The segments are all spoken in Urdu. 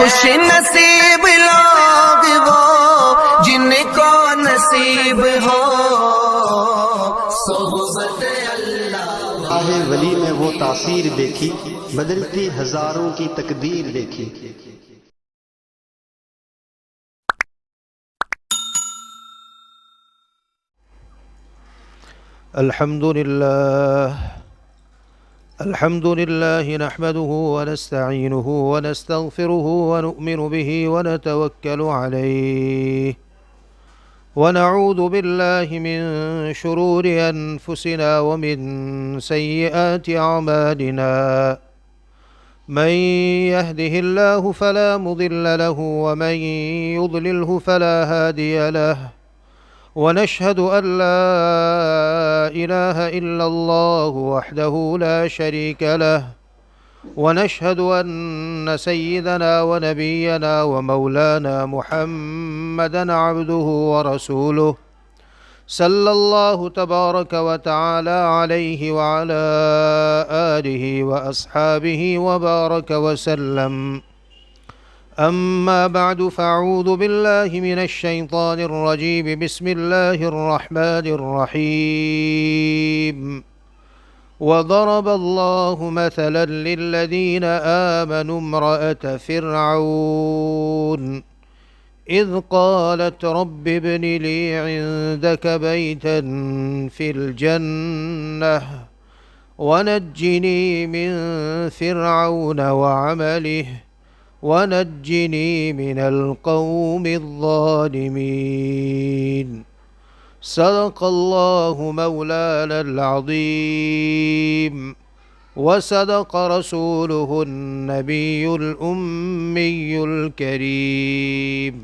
خوش نصیب لوگ وہ جن کو نصیب ہو صحبت اللہ۔ راہ ولی میں وہ تاثیر دیکھی، بدلتی ہزاروں کی تقدیر دیکھی۔ الحمد لله نحمده ونستعينه ونستغفره ونؤمن به ونتوكل عليه ونعوذ بالله من شرور أنفسنا ومن سيئات أعمالنا من يهده الله فلا مضل له ومن يضلله فلا هادي له ونشهد أن لا إله إلا الله وحده لا شريك له ونشهد أن سيدنا ونبينا ومولانا محمدا عبده ورسوله صلى الله تبارك وتعالى عليه وعلى آله وأصحابه وبارك وسلم. أما بعد فأعوذ بالله من الشيطان الرجيم. بسم الله الرحمن الرحيم. وضرب الله مثلا للذين آمنوا امرأة فرعون إذ قالت رب ابن لي عندك بيتا في الجنة ونجني من فرعون وعمله ونجني من القوم الظالمين. صدق الله مولانا العظيم وصدق رسوله النبي الأمي الكريم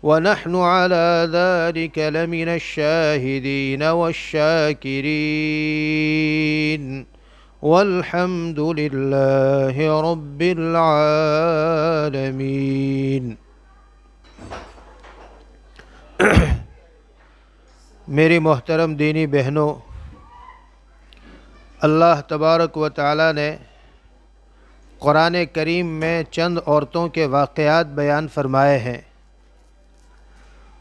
ونحن على ذلك لمن الشاهدين والشاكرين والحمد لله رب العالمين. میری محترم دینی بہنوں، اللہ تبارک و تعالی نے قرآن کریم میں چند عورتوں کے واقعات بیان فرمائے ہیں۔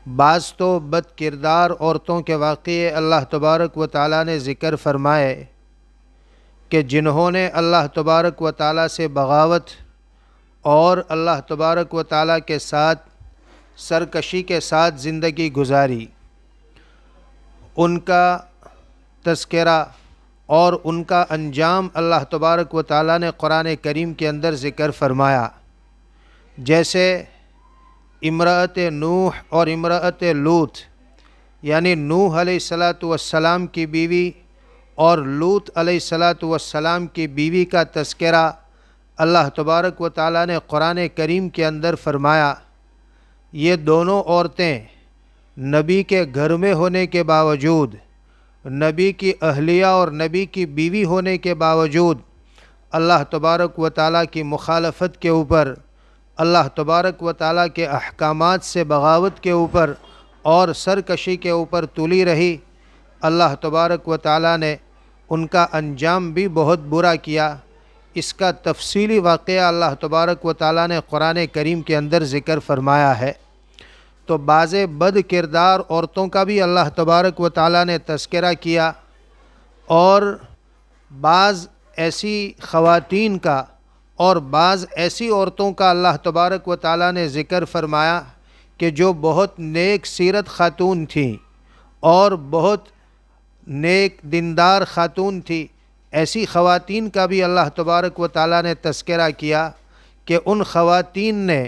بعض تو بد کردار عورتوں کے واقعے اللہ تبارک و تعالی نے ذکر فرمائے کہ جنہوں نے اللہ تبارک و تعالی سے بغاوت اور اللہ تبارک و تعالی کے ساتھ سرکشی کے ساتھ زندگی گزاری، ان کا تذکرہ اور ان کا انجام اللہ تبارک و تعالی نے قرآن کریم کے اندر ذکر فرمایا۔ جیسے امرأت نوح اور امرأت لوط، یعنی نوح علیہ السلام کی بیوی اور لوط علیہ السلام کی بیوی کا تذکرہ اللہ تبارک و تعالی نے قرآن کریم کے اندر فرمایا۔ یہ دونوں عورتیں نبی کے گھر میں ہونے کے باوجود، نبی کی اہلیہ اور نبی کی بیوی ہونے کے باوجود اللہ تبارک و تعالی کی مخالفت کے اوپر، اللہ تبارک و تعالی کے احکامات سے بغاوت کے اوپر اور سرکشی کے اوپر تلی رہی۔ اللہ تبارک و تعالی نے ان کا انجام بھی بہت برا کیا۔ اس کا تفصیلی واقعہ اللہ تبارک و تعالی نے قرآن کریم کے اندر ذکر فرمایا ہے۔ تو بعض بد کردار عورتوں کا بھی اللہ تبارک و تعالی نے تذکرہ کیا، اور بعض ایسی خواتین کا اور بعض ایسی عورتوں کا اللہ تبارک و تعالی نے ذکر فرمایا کہ جو بہت نیک سیرت خاتون تھیں اور بہت نیک دیندار خاتون تھی۔ ایسی خواتین کا بھی اللہ تبارک و تعالی نے تذکرہ کیا کہ ان خواتین نے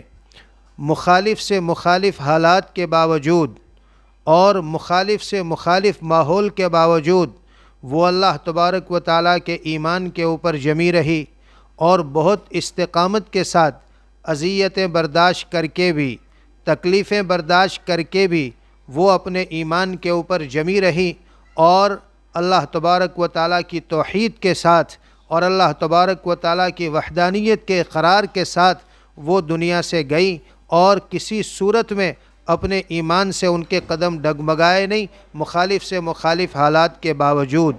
مخالف سے مخالف حالات کے باوجود اور مخالف سے مخالف ماحول کے باوجود وہ اللہ تبارک و تعالی کے ایمان کے اوپر جمی رہی، اور بہت استقامت کے ساتھ اذیتیں برداشت کر کے بھی، تکلیفیں برداشت کر کے بھی وہ اپنے ایمان کے اوپر جمی رہی، اور اللہ تبارک و تعالی کی توحید کے ساتھ اور اللہ تبارک و تعالی کی وحدانیت کے اقرار کے ساتھ وہ دنیا سے گئی، اور کسی صورت میں اپنے ایمان سے ان کے قدم ڈگمگائے نہیں، مخالف سے مخالف حالات کے باوجود۔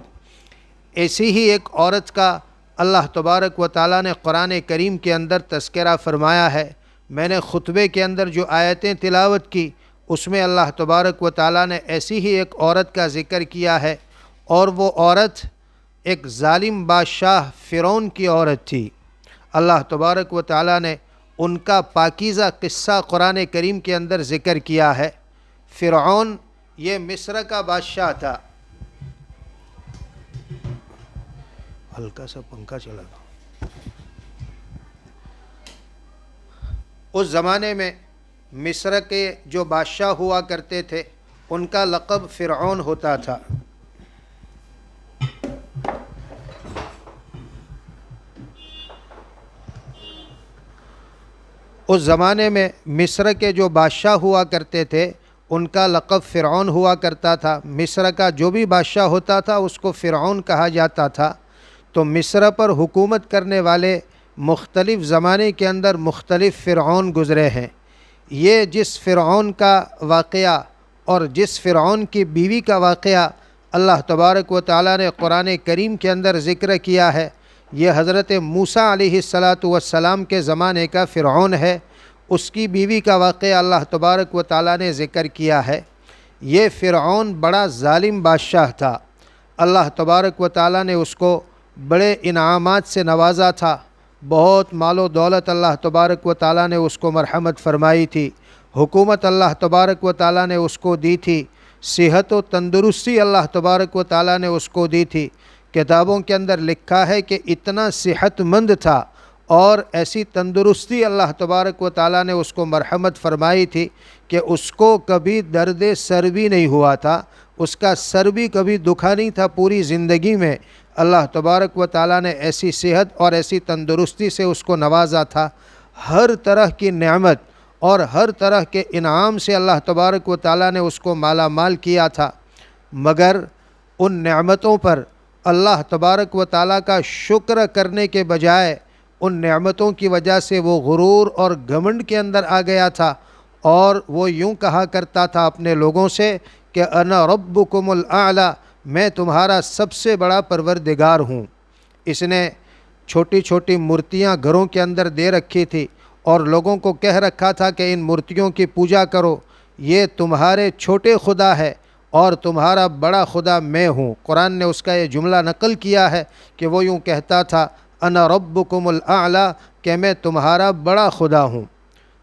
ایسی ہی ایک عورت کا اللہ تبارک و تعالی نے قرآن کریم کے اندر تذکرہ فرمایا ہے۔ میں نے خطبے کے اندر جو آیتیں تلاوت کی اس میں اللہ تبارک و تعالیٰ نے ایسی ہی ایک عورت کا ذکر کیا ہے، اور وہ عورت ایک ظالم بادشاہ فرعون کی عورت تھی۔ اللہ تبارک و تعالیٰ نے ان کا پاکیزہ قصہ قرآن کریم کے اندر ذکر کیا ہے۔ فرعون یہ مصر کا بادشاہ تھا۔ ہلکا سا پنکھا چلا گا۔ اس زمانے میں مصر کے جو بادشاہ ہوا کرتے تھے ان کا لقب فرعون ہوتا تھا۔ اس زمانے میں مصر کے جو بادشاہ ہوا کرتے تھے ان کا لقب فرعون ہوا کرتا تھا۔ مصر کا جو بھی بادشاہ ہوتا تھا اس کو فرعون کہا جاتا تھا۔ تو مصر پر حکومت کرنے والے مختلف زمانے کے اندر مختلف فرعون گزرے ہیں۔ یہ جس فرعون کا واقعہ اور جس فرعون کی بیوی کا واقعہ اللہ تبارک و تعالیٰ نے قرآن کریم کے اندر ذکر کیا ہے، یہ حضرت موسیٰ علیہ السلام کے زمانے کا فرعون ہے۔ اس کی بیوی کا واقعہ اللہ تبارک و تعالیٰ نے ذکر کیا ہے۔ یہ فرعون بڑا ظالم بادشاہ تھا۔ اللہ تبارک و تعالیٰ نے اس کو بڑے انعامات سے نوازا تھا۔ بہت مال و دولت اللہ تبارک و تعالیٰ نے اس کو مرحمت فرمائی تھی۔ حکومت اللہ تبارک و تعالیٰ نے اس کو دی تھی۔ صحت و تندرستی اللہ تبارک و تعالیٰ نے اس کو دی تھی۔ کتابوں کے اندر لکھا ہے کہ اتنا صحت مند تھا اور ایسی تندرستی اللہ تبارک و تعالیٰ نے اس کو مرحمت فرمائی تھی کہ اس کو کبھی درد سر بھی نہیں ہوا تھا، اس کا سر بھی کبھی دکھا نہیں تھا پوری زندگی میں۔ اللہ تبارک و تعالیٰ نے ایسی صحت اور ایسی تندرستی سے اس کو نوازا تھا۔ ہر طرح کی نعمت اور ہر طرح کے انعام سے اللہ تبارک و تعالیٰ نے اس کو مالا مال کیا تھا، مگر ان نعمتوں پر اللہ تبارک و تعالیٰ کا شکر کرنے کے بجائے ان نعمتوں کی وجہ سے وہ غرور اور گھمنڈ کے اندر آ گیا تھا، اور وہ یوں کہا کرتا تھا اپنے لوگوں سے کہ انا ربکم الاعلی، میں تمہارا سب سے بڑا پروردگار ہوں۔ اس نے چھوٹی چھوٹی مورتیاں گھروں کے اندر دے رکھی تھی اور لوگوں کو کہہ رکھا تھا کہ ان مورتیوں کی پوجا کرو، یہ تمہارے چھوٹے خدا ہے اور تمہارا بڑا خدا میں ہوں۔ قرآن نے اس کا یہ جملہ نقل کیا ہے کہ وہ یوں کہتا تھا انا ربکم الاعلی، کہ میں تمہارا بڑا خدا ہوں۔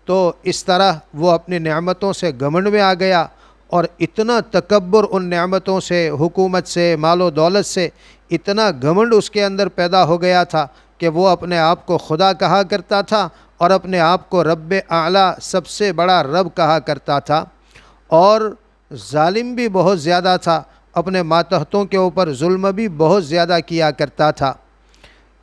تو اس طرح وہ اپنی نعمتوں سے گھمنڈ میں آ گیا، اور اتنا تکبر ان نعمتوں سے، حکومت سے، مال و دولت سے اتنا گھمنڈ اس کے اندر پیدا ہو گیا تھا کہ وہ اپنے آپ کو خدا کہا کرتا تھا اور اپنے آپ کو رب اعلیٰ، سب سے بڑا رب کہا کرتا تھا، اور ظالم بھی بہت زیادہ تھا، اپنے ماتحتوں کے اوپر ظلم بھی بہت زیادہ کیا کرتا تھا۔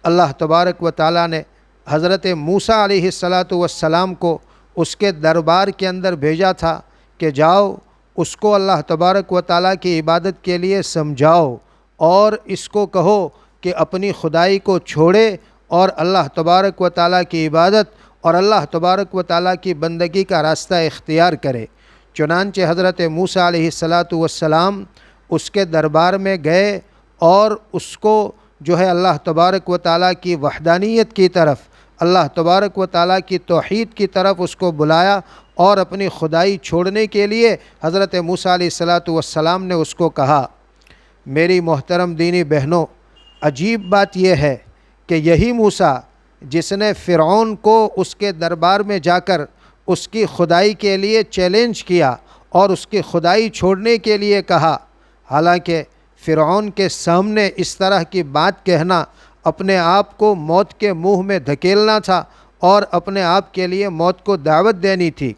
اللہ تبارک و تعالیٰ نے حضرت موسیٰ علیہ السلام کو اس کے دربار کے اندر بھیجا تھا کہ جاؤ اس کو اللہ تبارک و تعالیٰ کی عبادت کے لیے سمجھاؤ، اور اس کو کہو کہ اپنی خدائی کو چھوڑے اور اللہ تبارک و تعالیٰ کی عبادت اور اللہ تبارک و تعالیٰ کی بندگی کا راستہ اختیار کرے۔ چنانچہ حضرت موسیٰ علیہ السلام اس کے دربار میں گئے اور اس کو جو ہے اللہ تبارک و تعالیٰ کی وحدانیت کی طرف، اللہ تبارک و تعالیٰ کی توحید کی طرف اس کو بلایا، اور اپنی خدائی چھوڑنے کے لیے حضرت موسیٰ علیہ السلام نے اس کو کہا۔ میری محترم دینی بہنوں، عجیب بات یہ ہے کہ یہی موسیٰ جس نے فرعون کو اس کے دربار میں جا کر اس کی خدائی کے لیے چیلنج کیا اور اس کی خدائی چھوڑنے کے لیے کہا، حالانکہ فرعون کے سامنے اس طرح کی بات کہنا اپنے آپ کو موت کے منہ میں دھکیلنا تھا اور اپنے آپ کے لیے موت کو دعوت دینی تھی۔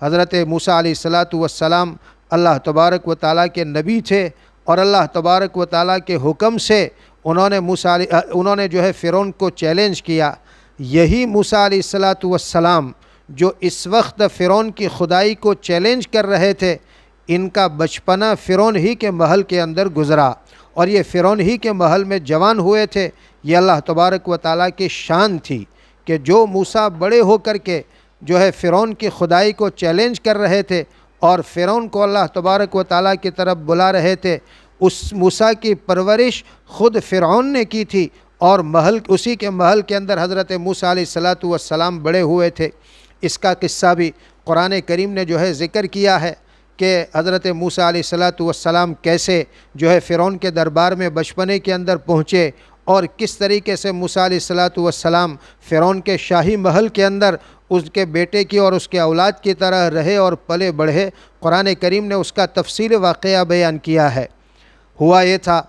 حضرت موسیٰ علیہ السلام اللہ تبارک و تعالیٰ کے نبی تھے، اور اللہ تبارک و تعالیٰ کے حکم سے انہوں نے جو ہے فرعون کو چیلنج کیا۔ یہی موسیٰ علیہ السلام جو اس وقت فرعون کی خدائی کو چیلنج کر رہے تھے، ان کا بچپنا فرعون ہی کے محل کے اندر گزرا، اور یہ فرعون ہی کے محل میں جوان ہوئے تھے۔ یہ اللہ تبارک و تعالیٰ کی شان تھی کہ جو موسیٰ بڑے ہو کر کے جو ہے فرعون کی خدائی کو چیلنج کر رہے تھے اور فرعون کو اللہ تبارک و تعالیٰ کی طرف بلا رہے تھے، اس موسیٰ کی پرورش خود فرعون نے کی تھی، اور اسی کے محل کے اندر حضرت موسیٰ علیہ السلام بڑے ہوئے تھے۔ اس کا قصہ بھی قرآن کریم نے جو ہے ذکر کیا ہے کہ حضرت موسیٰ علیہ السلام کیسے جو ہے فرعون کے دربار میں بچپنے کے اندر پہنچے اور کس طریقے سے موسیٰ علیہ السلام فرعون کے شاہی محل کے اندر اس کے بیٹے کی اور اس کے اولاد کی طرح رہے اور پلے بڑھے۔ قرآن کریم نے اس کا تفصیل واقعہ بیان کیا ہے۔ ہوا یہ تھا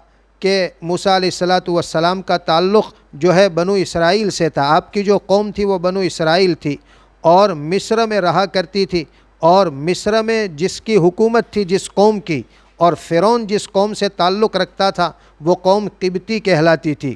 کہ موسیٰ علیہ السلام کا تعلق جو ہے بنو اسرائیل سے تھا۔ آپ کی جو قوم تھی وہ بنو اسرائیل تھی اور مصر میں رہا کرتی تھی، اور مصر میں جس کی حکومت تھی جس قوم کی، اور فرعون جس قوم سے تعلق رکھتا تھا وہ قوم قبطی کہلاتی تھی۔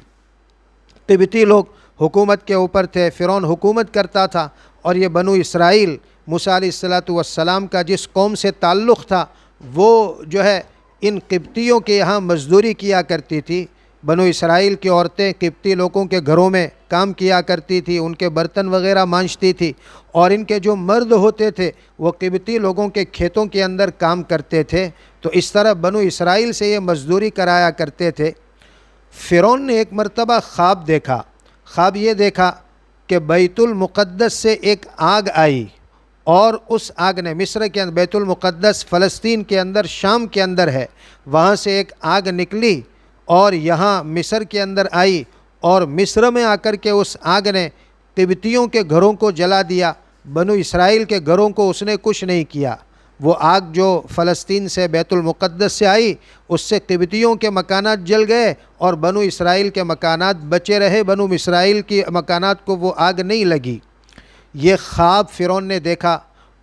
قبطی لوگ حکومت کے اوپر تھے، فرعون حکومت کرتا تھا، اور یہ بنو اسرائیل موسیٰ علیہ السلام کا جس قوم سے تعلق تھا وہ جو ہے ان قبطیوں کے یہاں مزدوری کیا کرتی تھی۔ بنو اسرائیل کی عورتیں قبطی لوگوں کے گھروں میں کام کیا کرتی تھی، ان کے برتن وغیرہ مانجتی تھی، اور ان کے جو مرد ہوتے تھے وہ قبطی لوگوں کے کھیتوں کے اندر کام کرتے تھے۔ تو اس طرح بنو اسرائیل سے یہ مزدوری کرایا کرتے تھے۔ فرعون نے ایک مرتبہ خواب دیکھا۔ خواب یہ دیکھا کہ بیت المقدس سے ایک آگ آئی، اور اس آگ نے مصر کے اندر، بیت المقدس فلسطین کے اندر، شام کے اندر ہے، وہاں سے ایک آگ نکلی اور یہاں مصر کے اندر آئی، اور مصر میں آ کر کے اس آگ نے قبطیوں کے گھروں کو جلا دیا، بنو اسرائیل کے گھروں کو اس نے کچھ نہیں کیا۔ وہ آگ جو فلسطین سے بیت المقدس سے آئی اس سے قبطیوں کے مکانات جل گئے اور بنو اسرائیل کے مکانات بچے رہے، بنو اسرائیل کی مکانات کو وہ آگ نہیں لگی۔ یہ خواب فرعون نے دیکھا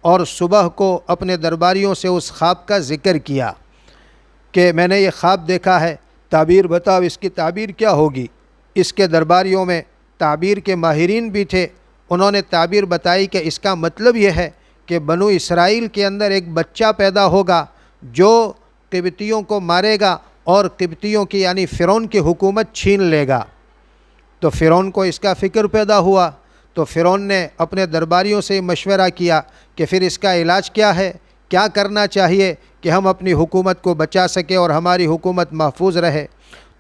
اور صبح کو اپنے درباریوں سے اس خواب کا ذکر کیا کہ میں نے یہ خواب دیکھا ہے، تعبیر بتاؤ، اس کی تعبیر کیا ہوگی۔ اس کے درباریوں میں تعبیر کے ماہرین بھی تھے، انہوں نے تعبیر بتائی کہ اس کا مطلب یہ ہے کہ بنو اسرائیل کے اندر ایک بچہ پیدا ہوگا جو قبطیوں کو مارے گا اور قبطیوں کی یعنی فرعون کی حکومت چھین لے گا۔ تو فرعون کو اس کا فکر پیدا ہوا، تو فرعون نے اپنے درباریوں سے مشورہ کیا کہ پھر اس کا علاج کیا ہے، کیا کرنا چاہیے کہ ہم اپنی حکومت کو بچا سکیں اور ہماری حکومت محفوظ رہے۔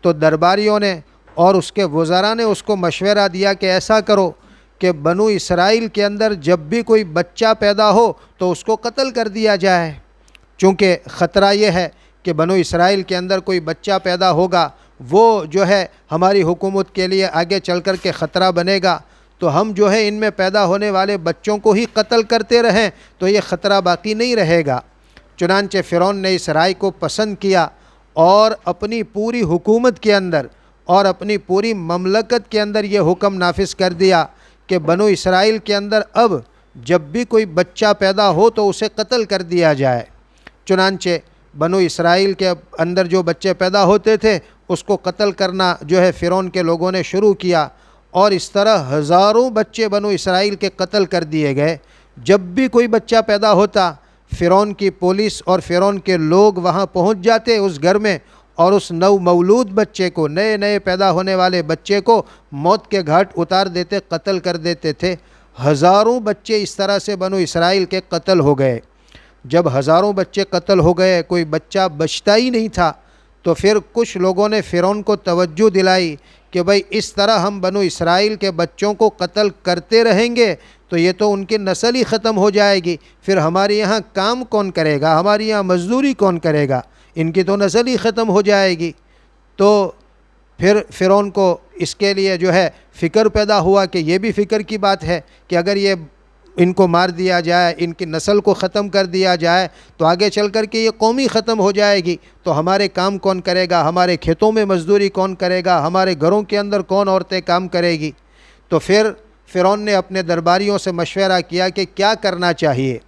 تو درباریوں نے اور اس کے وزراء نے اس کو مشورہ دیا کہ ایسا کرو کہ بنو اسرائیل کے اندر جب بھی کوئی بچہ پیدا ہو تو اس کو قتل کر دیا جائے، چونکہ خطرہ یہ ہے کہ بنو اسرائیل کے اندر کوئی بچہ پیدا ہوگا وہ جو ہے ہماری حکومت کے لیے آگے چل کر کے خطرہ بنے گا، تو ہم جو ہے ان میں پیدا ہونے والے بچوں کو ہی قتل کرتے رہیں تو یہ خطرہ باقی نہیں رہے گا۔ چنانچہ فرعون نے اس رائے کو پسند کیا اور اپنی پوری حکومت کے اندر اور اپنی پوری مملکت کے اندر یہ حکم نافذ کر دیا کہ بنو اسرائیل کے اندر اب جب بھی کوئی بچہ پیدا ہو تو اسے قتل کر دیا جائے۔ چنانچہ بنو اسرائیل کے اندر جو بچے پیدا ہوتے تھے اس کو قتل کرنا جو ہے فرعون کے لوگوں نے شروع کیا، اور اس طرح ہزاروں بچے بنو اسرائیل کے قتل کر دیے گئے۔ جب بھی کوئی بچہ پیدا ہوتا فرعون کی پولیس اور فرعون کے لوگ وہاں پہنچ جاتے اس گھر میں، اور اس نو مولود بچے کو، نئے پیدا ہونے والے بچے کو موت کے گھاٹ اتار دیتے، قتل کر دیتے تھے۔ ہزاروں بچے اس طرح سے بنو اسرائیل کے قتل ہو گئے۔ جب ہزاروں بچے قتل ہو گئے، کوئی بچہ بچتا ہی نہیں تھا، تو پھر کچھ لوگوں نے فرعون کو توجہ دلائی کہ بھئی اس طرح ہم بنو اسرائیل کے بچوں کو قتل کرتے رہیں گے تو یہ تو ان کی نسل ہی ختم ہو جائے گی، پھر ہمارے یہاں کام کون کرے گا، ہمارے یہاں مزدوری کون کرے گا، ان کی تو نسل ہی ختم ہو جائے گی۔ تو پھر فرعون کو اس کے لیے جو ہے فکر پیدا ہوا کہ یہ بھی فکر کی بات ہے کہ اگر یہ ان کو مار دیا جائے، ان کی نسل کو ختم کر دیا جائے تو آگے چل کر کے یہ قوم ہی ختم ہو جائے گی، تو ہمارے کام کون کرے گا، ہمارے کھیتوں میں مزدوری کون کرے گا، ہمارے گھروں کے اندر کون عورتیں کام کرے گی۔ تو پھر فرعون نے اپنے درباریوں سے مشورہ کیا کہ کیا کرنا چاہیے،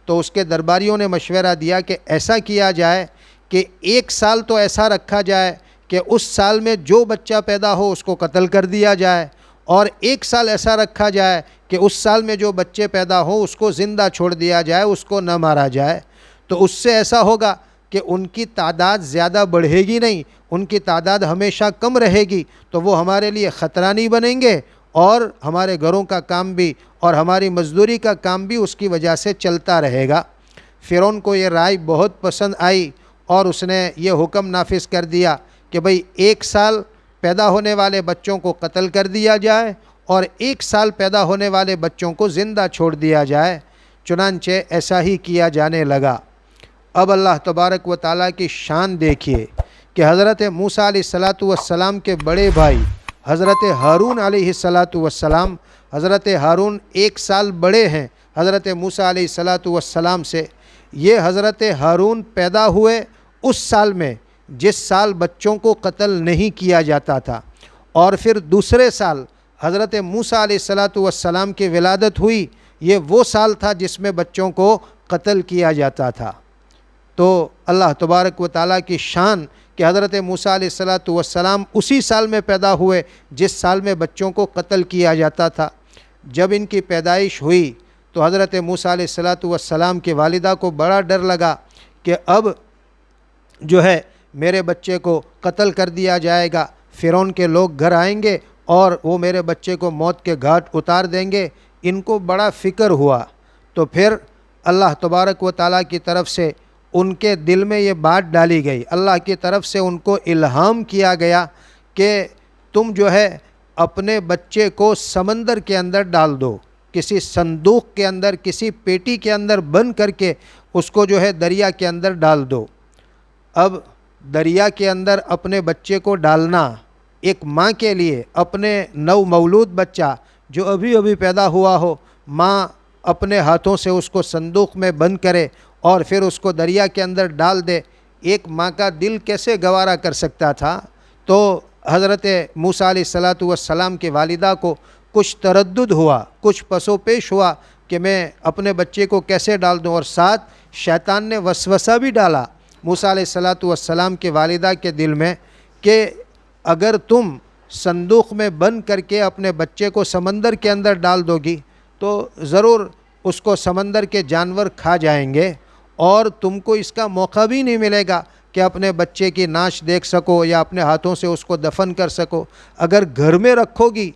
تو اس کے درباریوں نے مشورہ دیا کہ ایسا کیا جائے کہ 1 سال تو ایسا رکھا جائے کہ اس سال میں جو بچہ پیدا ہو اس کو قتل کر دیا جائے، اور 1 سال ایسا رکھا جائے کہ اس سال میں جو بچے پیدا ہوں اس کو زندہ چھوڑ دیا جائے، اس کو نہ مارا جائے۔ تو اس سے ایسا ہوگا کہ ان کی تعداد زیادہ بڑھے گی نہیں، ان کی تعداد ہمیشہ کم رہے گی، تو وہ ہمارے لیے خطرہ نہیں بنیں گے، اور ہمارے گھروں کا کام بھی اور ہماری مزدوری کا کام بھی اس کی وجہ سے چلتا رہے گا۔ فرعون کو یہ رائے بہت پسند آئی اور اس نے یہ حکم نافذ کر دیا کہ بھئی 1 سال پیدا ہونے والے بچوں کو قتل کر دیا جائے، اور 1 سال پیدا ہونے والے بچوں کو زندہ چھوڑ دیا جائے۔ چنانچہ ایسا ہی کیا جانے لگا۔ اب اللہ تبارک و تعالیٰ کی شان دیکھیے کہ حضرت موسیٰ علیہ السلام کے بڑے بھائی حضرت ہارون علیہ السلام، حضرت ہارون 1 سال بڑے ہیں حضرت موسیٰ علیہ السلام سے۔ یہ حضرت ہارون پیدا ہوئے اس سال میں جس سال بچوں کو قتل نہیں کیا جاتا تھا، اور پھر دوسرے سال حضرت موسیٰ علیہ السلام کی ولادت ہوئی، یہ وہ سال تھا جس میں بچوں کو قتل کیا جاتا تھا۔ تو اللہ تبارک و تعالیٰ کی شان کہ حضرت موسیٰ علیہ السلام اسی سال میں پیدا ہوئے جس سال میں بچوں کو قتل کیا جاتا تھا۔ جب ان کی پیدائش ہوئی تو حضرت موسیٰ علیہ السلام کی والدہ کو بڑا ڈر لگا کہ اب جو ہے میرے بچے کو قتل کر دیا جائے گا، فرعون کے لوگ گھر آئیں گے اور وہ میرے بچے کو موت کے گھاٹ اتار دیں گے۔ ان کو بڑا فکر ہوا، تو پھر اللہ تبارک و تعالیٰ کی طرف سے ان کے دل میں یہ بات ڈالی گئی، اللہ کی طرف سے ان کو الہام کیا گیا کہ تم جو ہے اپنے بچے کو سمندر کے اندر ڈال دو، کسی صندوق کے اندر، کسی پیٹی کے اندر بند کر کے اس کو جو ہے دریا کے اندر ڈال دو۔ اب دریا کے اندر اپنے بچے کو ڈالنا ایک ماں کے لیے، اپنے نو مولود بچہ جو ابھی ابھی پیدا ہوا ہو، ماں اپنے ہاتھوں سے اس کو صندوق میں بند کرے اور پھر اس کو دریا کے اندر ڈال دے، ایک ماں کا دل کیسے گوارا کر سکتا تھا؟ تو حضرت موسیٰ علیہ السلام کی والدہ کو کچھ تردد ہوا، کچھ پس و پیش ہوا کہ میں اپنے بچے کو کیسے ڈال دوں، اور ساتھ شیطان نے وسوسہ بھی ڈالا موسیٰ علیہ السلام کی والدہ کے دل میں کہ اگر تم صندوق میں بند کر کے اپنے بچے کو سمندر کے اندر ڈال دو گی تو ضرور اس کو سمندر کے جانور کھا جائیں گے اور تم کو اس کا موقع بھی نہیں ملے گا کہ اپنے بچے کی نعش دیکھ سکو یا اپنے ہاتھوں سے اس کو دفن کر سکو۔ اگر گھر میں رکھو گی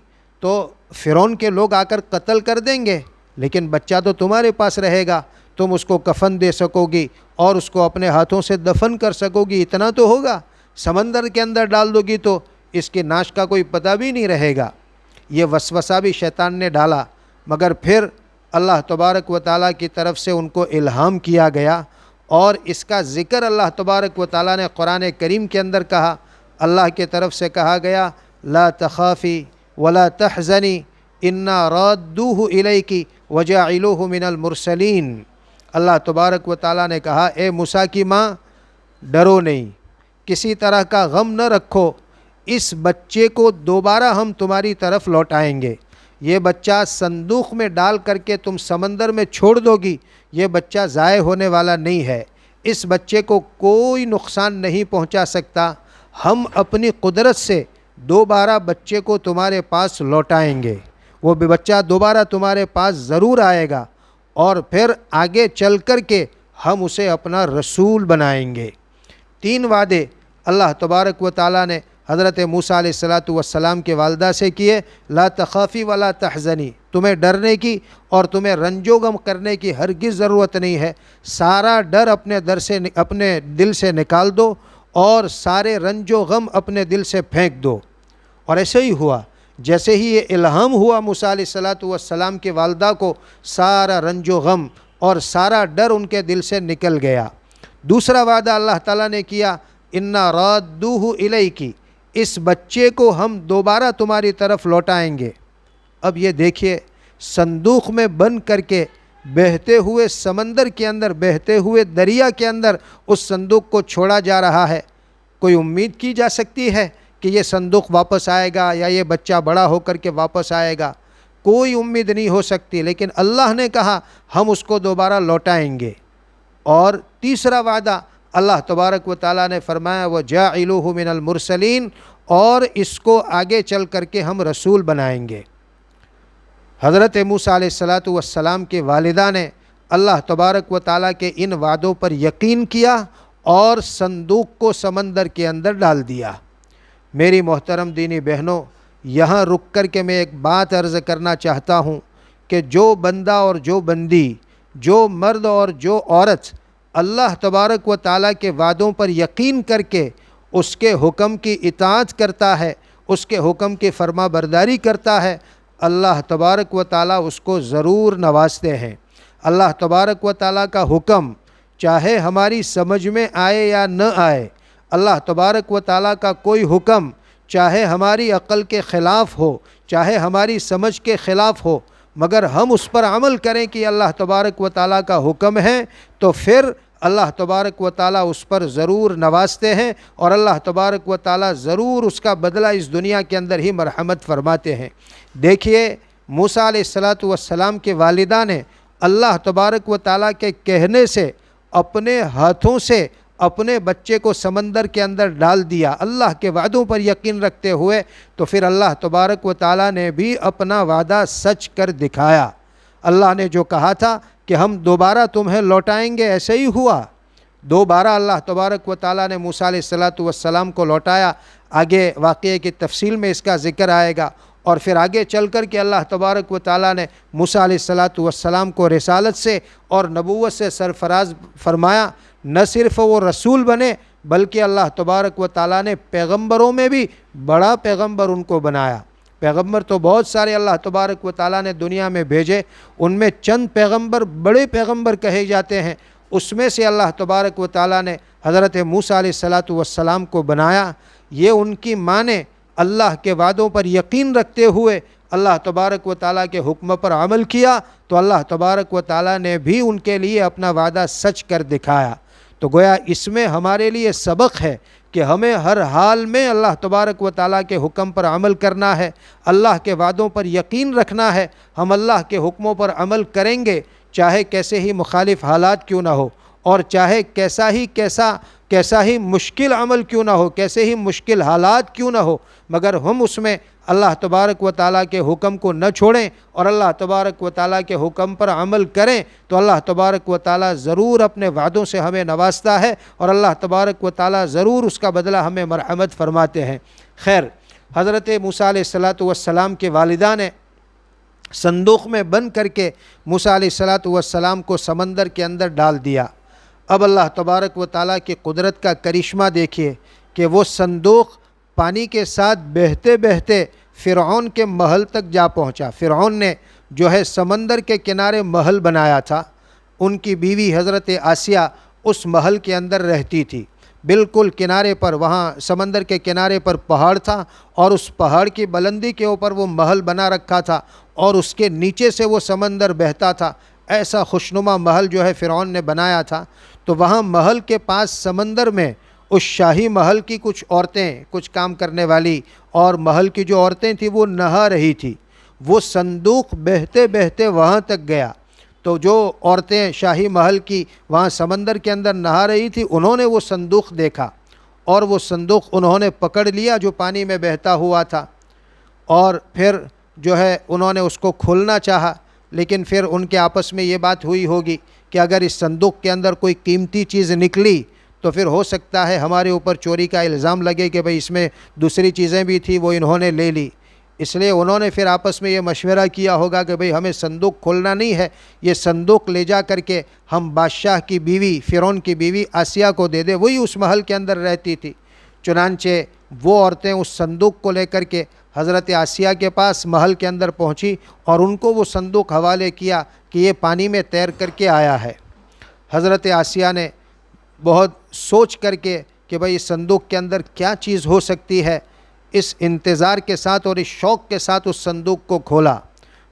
تو فرعون کے لوگ آ کر قتل کر دیں گے، لیکن بچہ تو تمہارے پاس رہے گا، تم اس کو کفن دے سکو گی اور اس کو اپنے ہاتھوں سے دفن کر سکو گی، اتنا تو ہوگا۔ سمندر کے اندر ڈال دو گی تو اس کی نعش کا کوئی پتہ بھی نہیں رہے گا۔ یہ وسوسہ بھی شیطان نے ڈالا، مگر پھر اللہ تبارک و تعالیٰ کی طرف سے ان کو الہام کیا گیا، اور اس کا ذکر اللہ تبارک و تعالیٰ نے قرآن کریم کے اندر کہا۔ اللہ کی طرف سے کہا گیا لا تخافی ولا تحزنی انا رادوہ الیکی وجاعلوہ من المرسلین۔ اللہ تبارک و تعالیٰ نے کہا اے موسیٰ کی ماں، ڈرو نہیں، کسی طرح کا غم نہ رکھو، اس بچے کو دوبارہ ہم تمہاری طرف لوٹائیں گے۔ یہ بچہ صندوق میں ڈال کر کے تم سمندر میں چھوڑ دو گی، یہ بچہ ضائع ہونے والا نہیں ہے، اس بچے کو کوئی نقصان نہیں پہنچا سکتا، ہم اپنی قدرت سے دوبارہ بچے کو تمہارے پاس لوٹائیں گے، وہ بچہ دوبارہ تمہارے پاس ضرور آئے گا، اور پھر آگے چل کر کے ہم اسے اپنا رسول بنائیں گے۔ 3 وعدے اللہ تبارک و تعالیٰ نے حضرت موسیٰ علیہ السلام کے والدہ سے کیے، لا تخافی ولا تحزنی، تمہیں ڈرنے کی اور تمہیں رنج و غم کرنے کی ہرگز ضرورت نہیں ہے، سارا ڈر اپنے دل سے نکال دو اور سارے رنج و غم اپنے دل سے پھینک دو۔ اور ایسے ہی ہوا، جیسے ہی یہ الہام ہوا موسیٰ علیہ السلام کی والدہ کو، سارا رنج و غم اور سارا ڈر ان کے دل سے نکل گیا۔ دوسرا وعدہ اللہ تعالیٰ نے کیا انا رادوہ الیکی، اس بچے کو ہم دوبارہ تمہاری طرف لوٹائیں گے۔ اب یہ دیکھیے، صندوق میں بند کر کے بہتے ہوئے سمندر کے اندر، بہتے ہوئے دریا کے اندر اس صندوق کو چھوڑا جا رہا ہے۔ کوئی امید کی جا سکتی ہے کہ یہ صندوق واپس آئے گا یا یہ بچہ بڑا ہو کر کے واپس آئے گا؟ کوئی امید نہیں ہو سکتی، لیکن اللہ نے کہا ہم اس کو دوبارہ لوٹائیں گے۔ اور تیسرا وعدہ اللہ تبارک و تعالیٰ نے فرمایا وَجَاعِلُوهُ مِنَ الْمُرْسَلِينَ، اور اس کو آگے چل کر کے ہم رسول بنائیں گے۔ حضرت موسیٰ علیہ السلام کی والدہ نے اللہ تبارک و تعالیٰ کے ان وعدوں پر یقین کیا اور صندوق کو سمندر کے اندر ڈال دیا۔ میری محترم دینی بہنوں، یہاں رک کر کے میں ایک بات عرض کرنا چاہتا ہوں کہ جو بندہ اور جو بندی، جو مرد اور جو عورت اللہ تبارک و تعالیٰ کے وعدوں پر یقین کر کے اس کے حکم کی اطاعت کرتا ہے، اس کے حکم کی فرما برداری کرتا ہے، اللہ تبارک و تعالیٰ اس کو ضرور نوازتے ہیں۔ اللہ تبارک و تعالیٰ کا حکم چاہے ہماری سمجھ میں آئے یا نہ آئے، اللہ تبارک و تعالیٰ کا کوئی حکم چاہے ہماری عقل کے خلاف ہو، چاہے ہماری سمجھ کے خلاف ہو، مگر ہم اس پر عمل کریں کہ اللہ تبارک و تعالیٰ کا حکم ہے، تو پھر اللہ تبارک و تعالیٰ اس پر ضرور نوازتے ہیں، اور اللہ تبارک و تعالیٰ ضرور اس کا بدلہ اس دنیا کے اندر ہی مرحمت فرماتے ہیں۔ دیکھیے موسیٰ علیہ السلام کے والدہ نے اللہ تبارک و تعالیٰ کے کہنے سے اپنے ہاتھوں سے اپنے بچے کو سمندر کے اندر ڈال دیا، اللہ کے وعدوں پر یقین رکھتے ہوئے، تو پھر اللہ تبارک و تعالیٰ نے بھی اپنا وعدہ سچ کر دکھایا۔ اللہ نے جو کہا تھا کہ ہم دوبارہ تمہیں لوٹائیں گے، ایسے ہی ہوا۔ دوبارہ اللہ تبارک و تعالیٰ نے موسیٰ علیہ السلام کو لوٹایا۔ آگے واقعے کی تفصیل میں اس کا ذکر آئے گا، اور پھر آگے چل کر کے اللہ تبارک و تعالیٰ نے موسیٰ علیہ السلام کو رسالت سے اور نبوت سے سرفراز فرمایا۔ نہ صرف وہ رسول بنے بلکہ اللہ تبارک و تعالیٰ نے پیغمبروں میں بھی بڑا پیغمبر ان کو بنایا۔ پیغمبر تو بہت سارے اللہ تبارک و تعالیٰ نے دنیا میں بھیجے، ان میں چند پیغمبر بڑے پیغمبر کہے جاتے ہیں، اس میں سے اللہ تبارک و تعالیٰ نے حضرت موسیٰ علیہ السلام کو بنایا۔ یہ ان کی ماں نے اللہ کے وعدوں پر یقین رکھتے ہوئے اللہ تبارک و تعالیٰ کے حکم پر عمل کیا، تو اللہ تبارک و تعالیٰ نے بھی ان کے لیے اپنا وعدہ سچ کر دکھایا۔ تو گویا اس میں ہمارے لیے سبق ہے کہ ہمیں ہر حال میں اللہ تبارک و تعالیٰ کے حکم پر عمل کرنا ہے، اللہ کے وعدوں پر یقین رکھنا ہے۔ ہم اللہ کے حکموں پر عمل کریں گے، چاہے کیسے ہی مخالف حالات کیوں نہ ہو، اور چاہے کیسا ہی مشکل عمل کیوں نہ ہو، کیسے ہی مشکل حالات کیوں نہ ہو، مگر ہم اس میں اللہ تبارک و تعالیٰ کے حکم کو نہ چھوڑیں اور اللہ تبارک و تعالیٰ کے حکم پر عمل کریں، تو اللہ تبارک و تعالیٰ ضرور اپنے وعدوں سے ہمیں نوازتا ہے، اور اللہ تبارک و تعالیٰ ضرور اس کا بدلہ ہمیں مرحمت فرماتے ہیں۔ خیر، حضرت موسیٰ علیہ السلام کے والدہ نے صندوق میں بند کر کے موسیٰ علیہ السلام کو سمندر کے اندر ڈال دیا۔ اب اللہ تبارک و تعالیٰ کی قدرت کا کرشمہ دیکھیے کہ وہ صندوق پانی کے ساتھ بہتے بہتے فرعون کے محل تک جا پہنچا۔ فرعون نے جو ہے سمندر کے کنارے محل بنایا تھا، ان کی بیوی حضرت آسیہ اس محل کے اندر رہتی تھی۔ بالکل کنارے پر، وہاں سمندر کے کنارے پر پہاڑ تھا، اور اس پہاڑ کی بلندی کے اوپر وہ محل بنا رکھا تھا، اور اس کے نیچے سے وہ سمندر بہتا تھا۔ ایسا خوشنما محل جو ہے فرعون نے بنایا تھا۔ تو وہاں محل کے پاس سمندر میں اس شاہی محل کی کچھ عورتیں، کچھ کام کرنے والی اور محل کی جو عورتیں تھیں وہ نہا رہی تھی۔ وہ صندوق بہتے بہتے وہاں تک گیا، تو جو عورتیں شاہی محل کی وہاں سمندر کے اندر نہا رہی تھی، انہوں نے وہ صندوق دیکھا، اور وہ صندوق انہوں نے پکڑ لیا جو پانی میں بہتا ہوا تھا، اور پھر جو ہے انہوں نے اس کو کھولنا چاہا، لیکن پھر ان کے آپس میں یہ بات ہوئی ہوگی کہ اگر اس صندوق کے اندر کوئی قیمتی چیز نکلی تو پھر ہو سکتا ہے ہمارے اوپر چوری کا الزام لگے کہ بھئی اس میں دوسری چیزیں بھی تھی، وہ انہوں نے لے لی۔ اس لیے انہوں نے پھر آپس میں یہ مشورہ کیا ہوگا کہ بھئی ہمیں صندوق کھولنا نہیں ہے، یہ صندوق لے جا کر کے ہم بادشاہ کی بیوی، فرعون کی بیوی آسیہ کو دے دیں، وہی اس محل کے اندر رہتی تھی۔ چنانچہ وہ عورتیں اس صندوق کو لے کر کے حضرت آسیہ کے پاس محل کے اندر پہنچی، اور ان کو وہ صندوق حوالے کیا کہ یہ پانی میں تیر کر کے آیا ہے۔ حضرت آسیہ نے بہت سوچ کر کے کہ بھئی اس صندوق کے اندر کیا چیز ہو سکتی ہے، اس انتظار کے ساتھ اور اس شوق کے ساتھ اس صندوق کو کھولا۔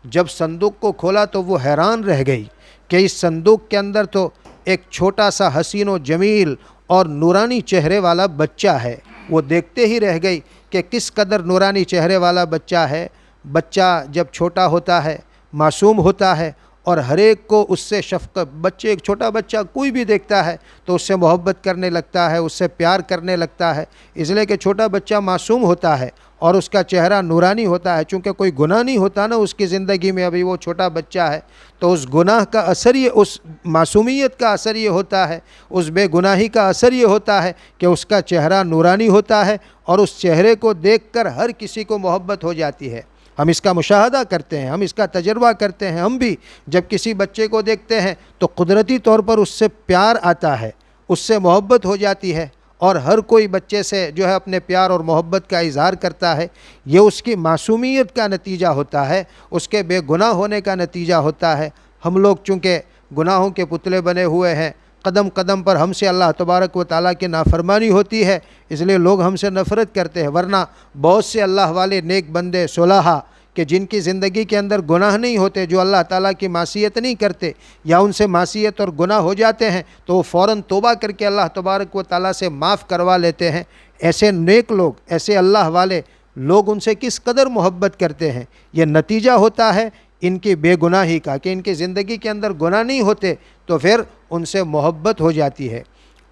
جب صندوق کو کھولا تو وہ حیران رہ گئی کہ اس صندوق کے اندر تو ایک چھوٹا سا حسین و جمیل اور نورانی چہرے والا بچہ ہے۔ وہ دیکھتے ہی رہ گئی کہ کس قدر نورانی چہرے والا بچہ ہے۔ بچہ جب چھوٹا ہوتا ہے، معصوم ہوتا ہے، اور ہر ایک کو اس سے شفقت، ایک چھوٹا بچہ کوئی بھی دیکھتا ہے تو اس سے محبت کرنے لگتا ہے، اس سے پیار کرنے لگتا ہے، اس لیے کہ چھوٹا بچہ معصوم ہوتا ہے اور اس کا چہرہ نورانی ہوتا ہے۔ چونکہ کوئی گناہ نہیں ہوتا نا اس کی زندگی میں، ابھی وہ چھوٹا بچہ ہے، تو اس گناہ کا اثر یہ، اس معصومیت کا اثر یہ ہوتا ہے، اس بے گناہی کا اثر یہ ہوتا ہے کہ اس کا چہرہ نورانی ہوتا ہے، اور اس چہرے کو دیکھ کر ہر کسی کو محبت ہو جاتی ہے۔ ہم اس کا مشاہدہ کرتے ہیں، ہم اس کا تجربہ کرتے ہیں۔ ہم بھی جب کسی بچے کو دیکھتے ہیں تو قدرتی طور پر اس سے پیار آتا ہے، اس سے محبت ہو جاتی ہے، اور ہر کوئی بچے سے جو ہے اپنے پیار اور محبت کا اظہار کرتا ہے، یہ اس کی معصومیت کا نتیجہ ہوتا ہے، اس کے بے گناہ ہونے کا نتیجہ ہوتا ہے۔ ہم لوگ چونکہ گناہوں کے پتلے بنے ہوئے ہیں، قدم قدم پر ہم سے اللہ تبارک و تعالیٰ کی نافرمانی ہوتی ہے، اس لیے لوگ ہم سے نفرت کرتے ہیں، ورنہ بہت سے اللہ والے نیک بندے صلحاء کہ جن کی زندگی کے اندر گناہ نہیں ہوتے، جو اللہ تعالیٰ کی معصیت نہیں کرتے، یا ان سے معصیت اور گناہ ہو جاتے ہیں تو وہ فوراً توبہ کر کے اللہ تبارک و تعالیٰ سے معاف کروا لیتے ہیں۔ ایسے نیک لوگ، ایسے اللہ والے لوگ ان سے کس قدر محبت کرتے ہیں، یہ نتیجہ ہوتا ہے ان کی بے گناہی کا، کہ ان کی زندگی کے اندر گناہ نہیں ہوتے تو پھر ان سے محبت ہو جاتی ہے۔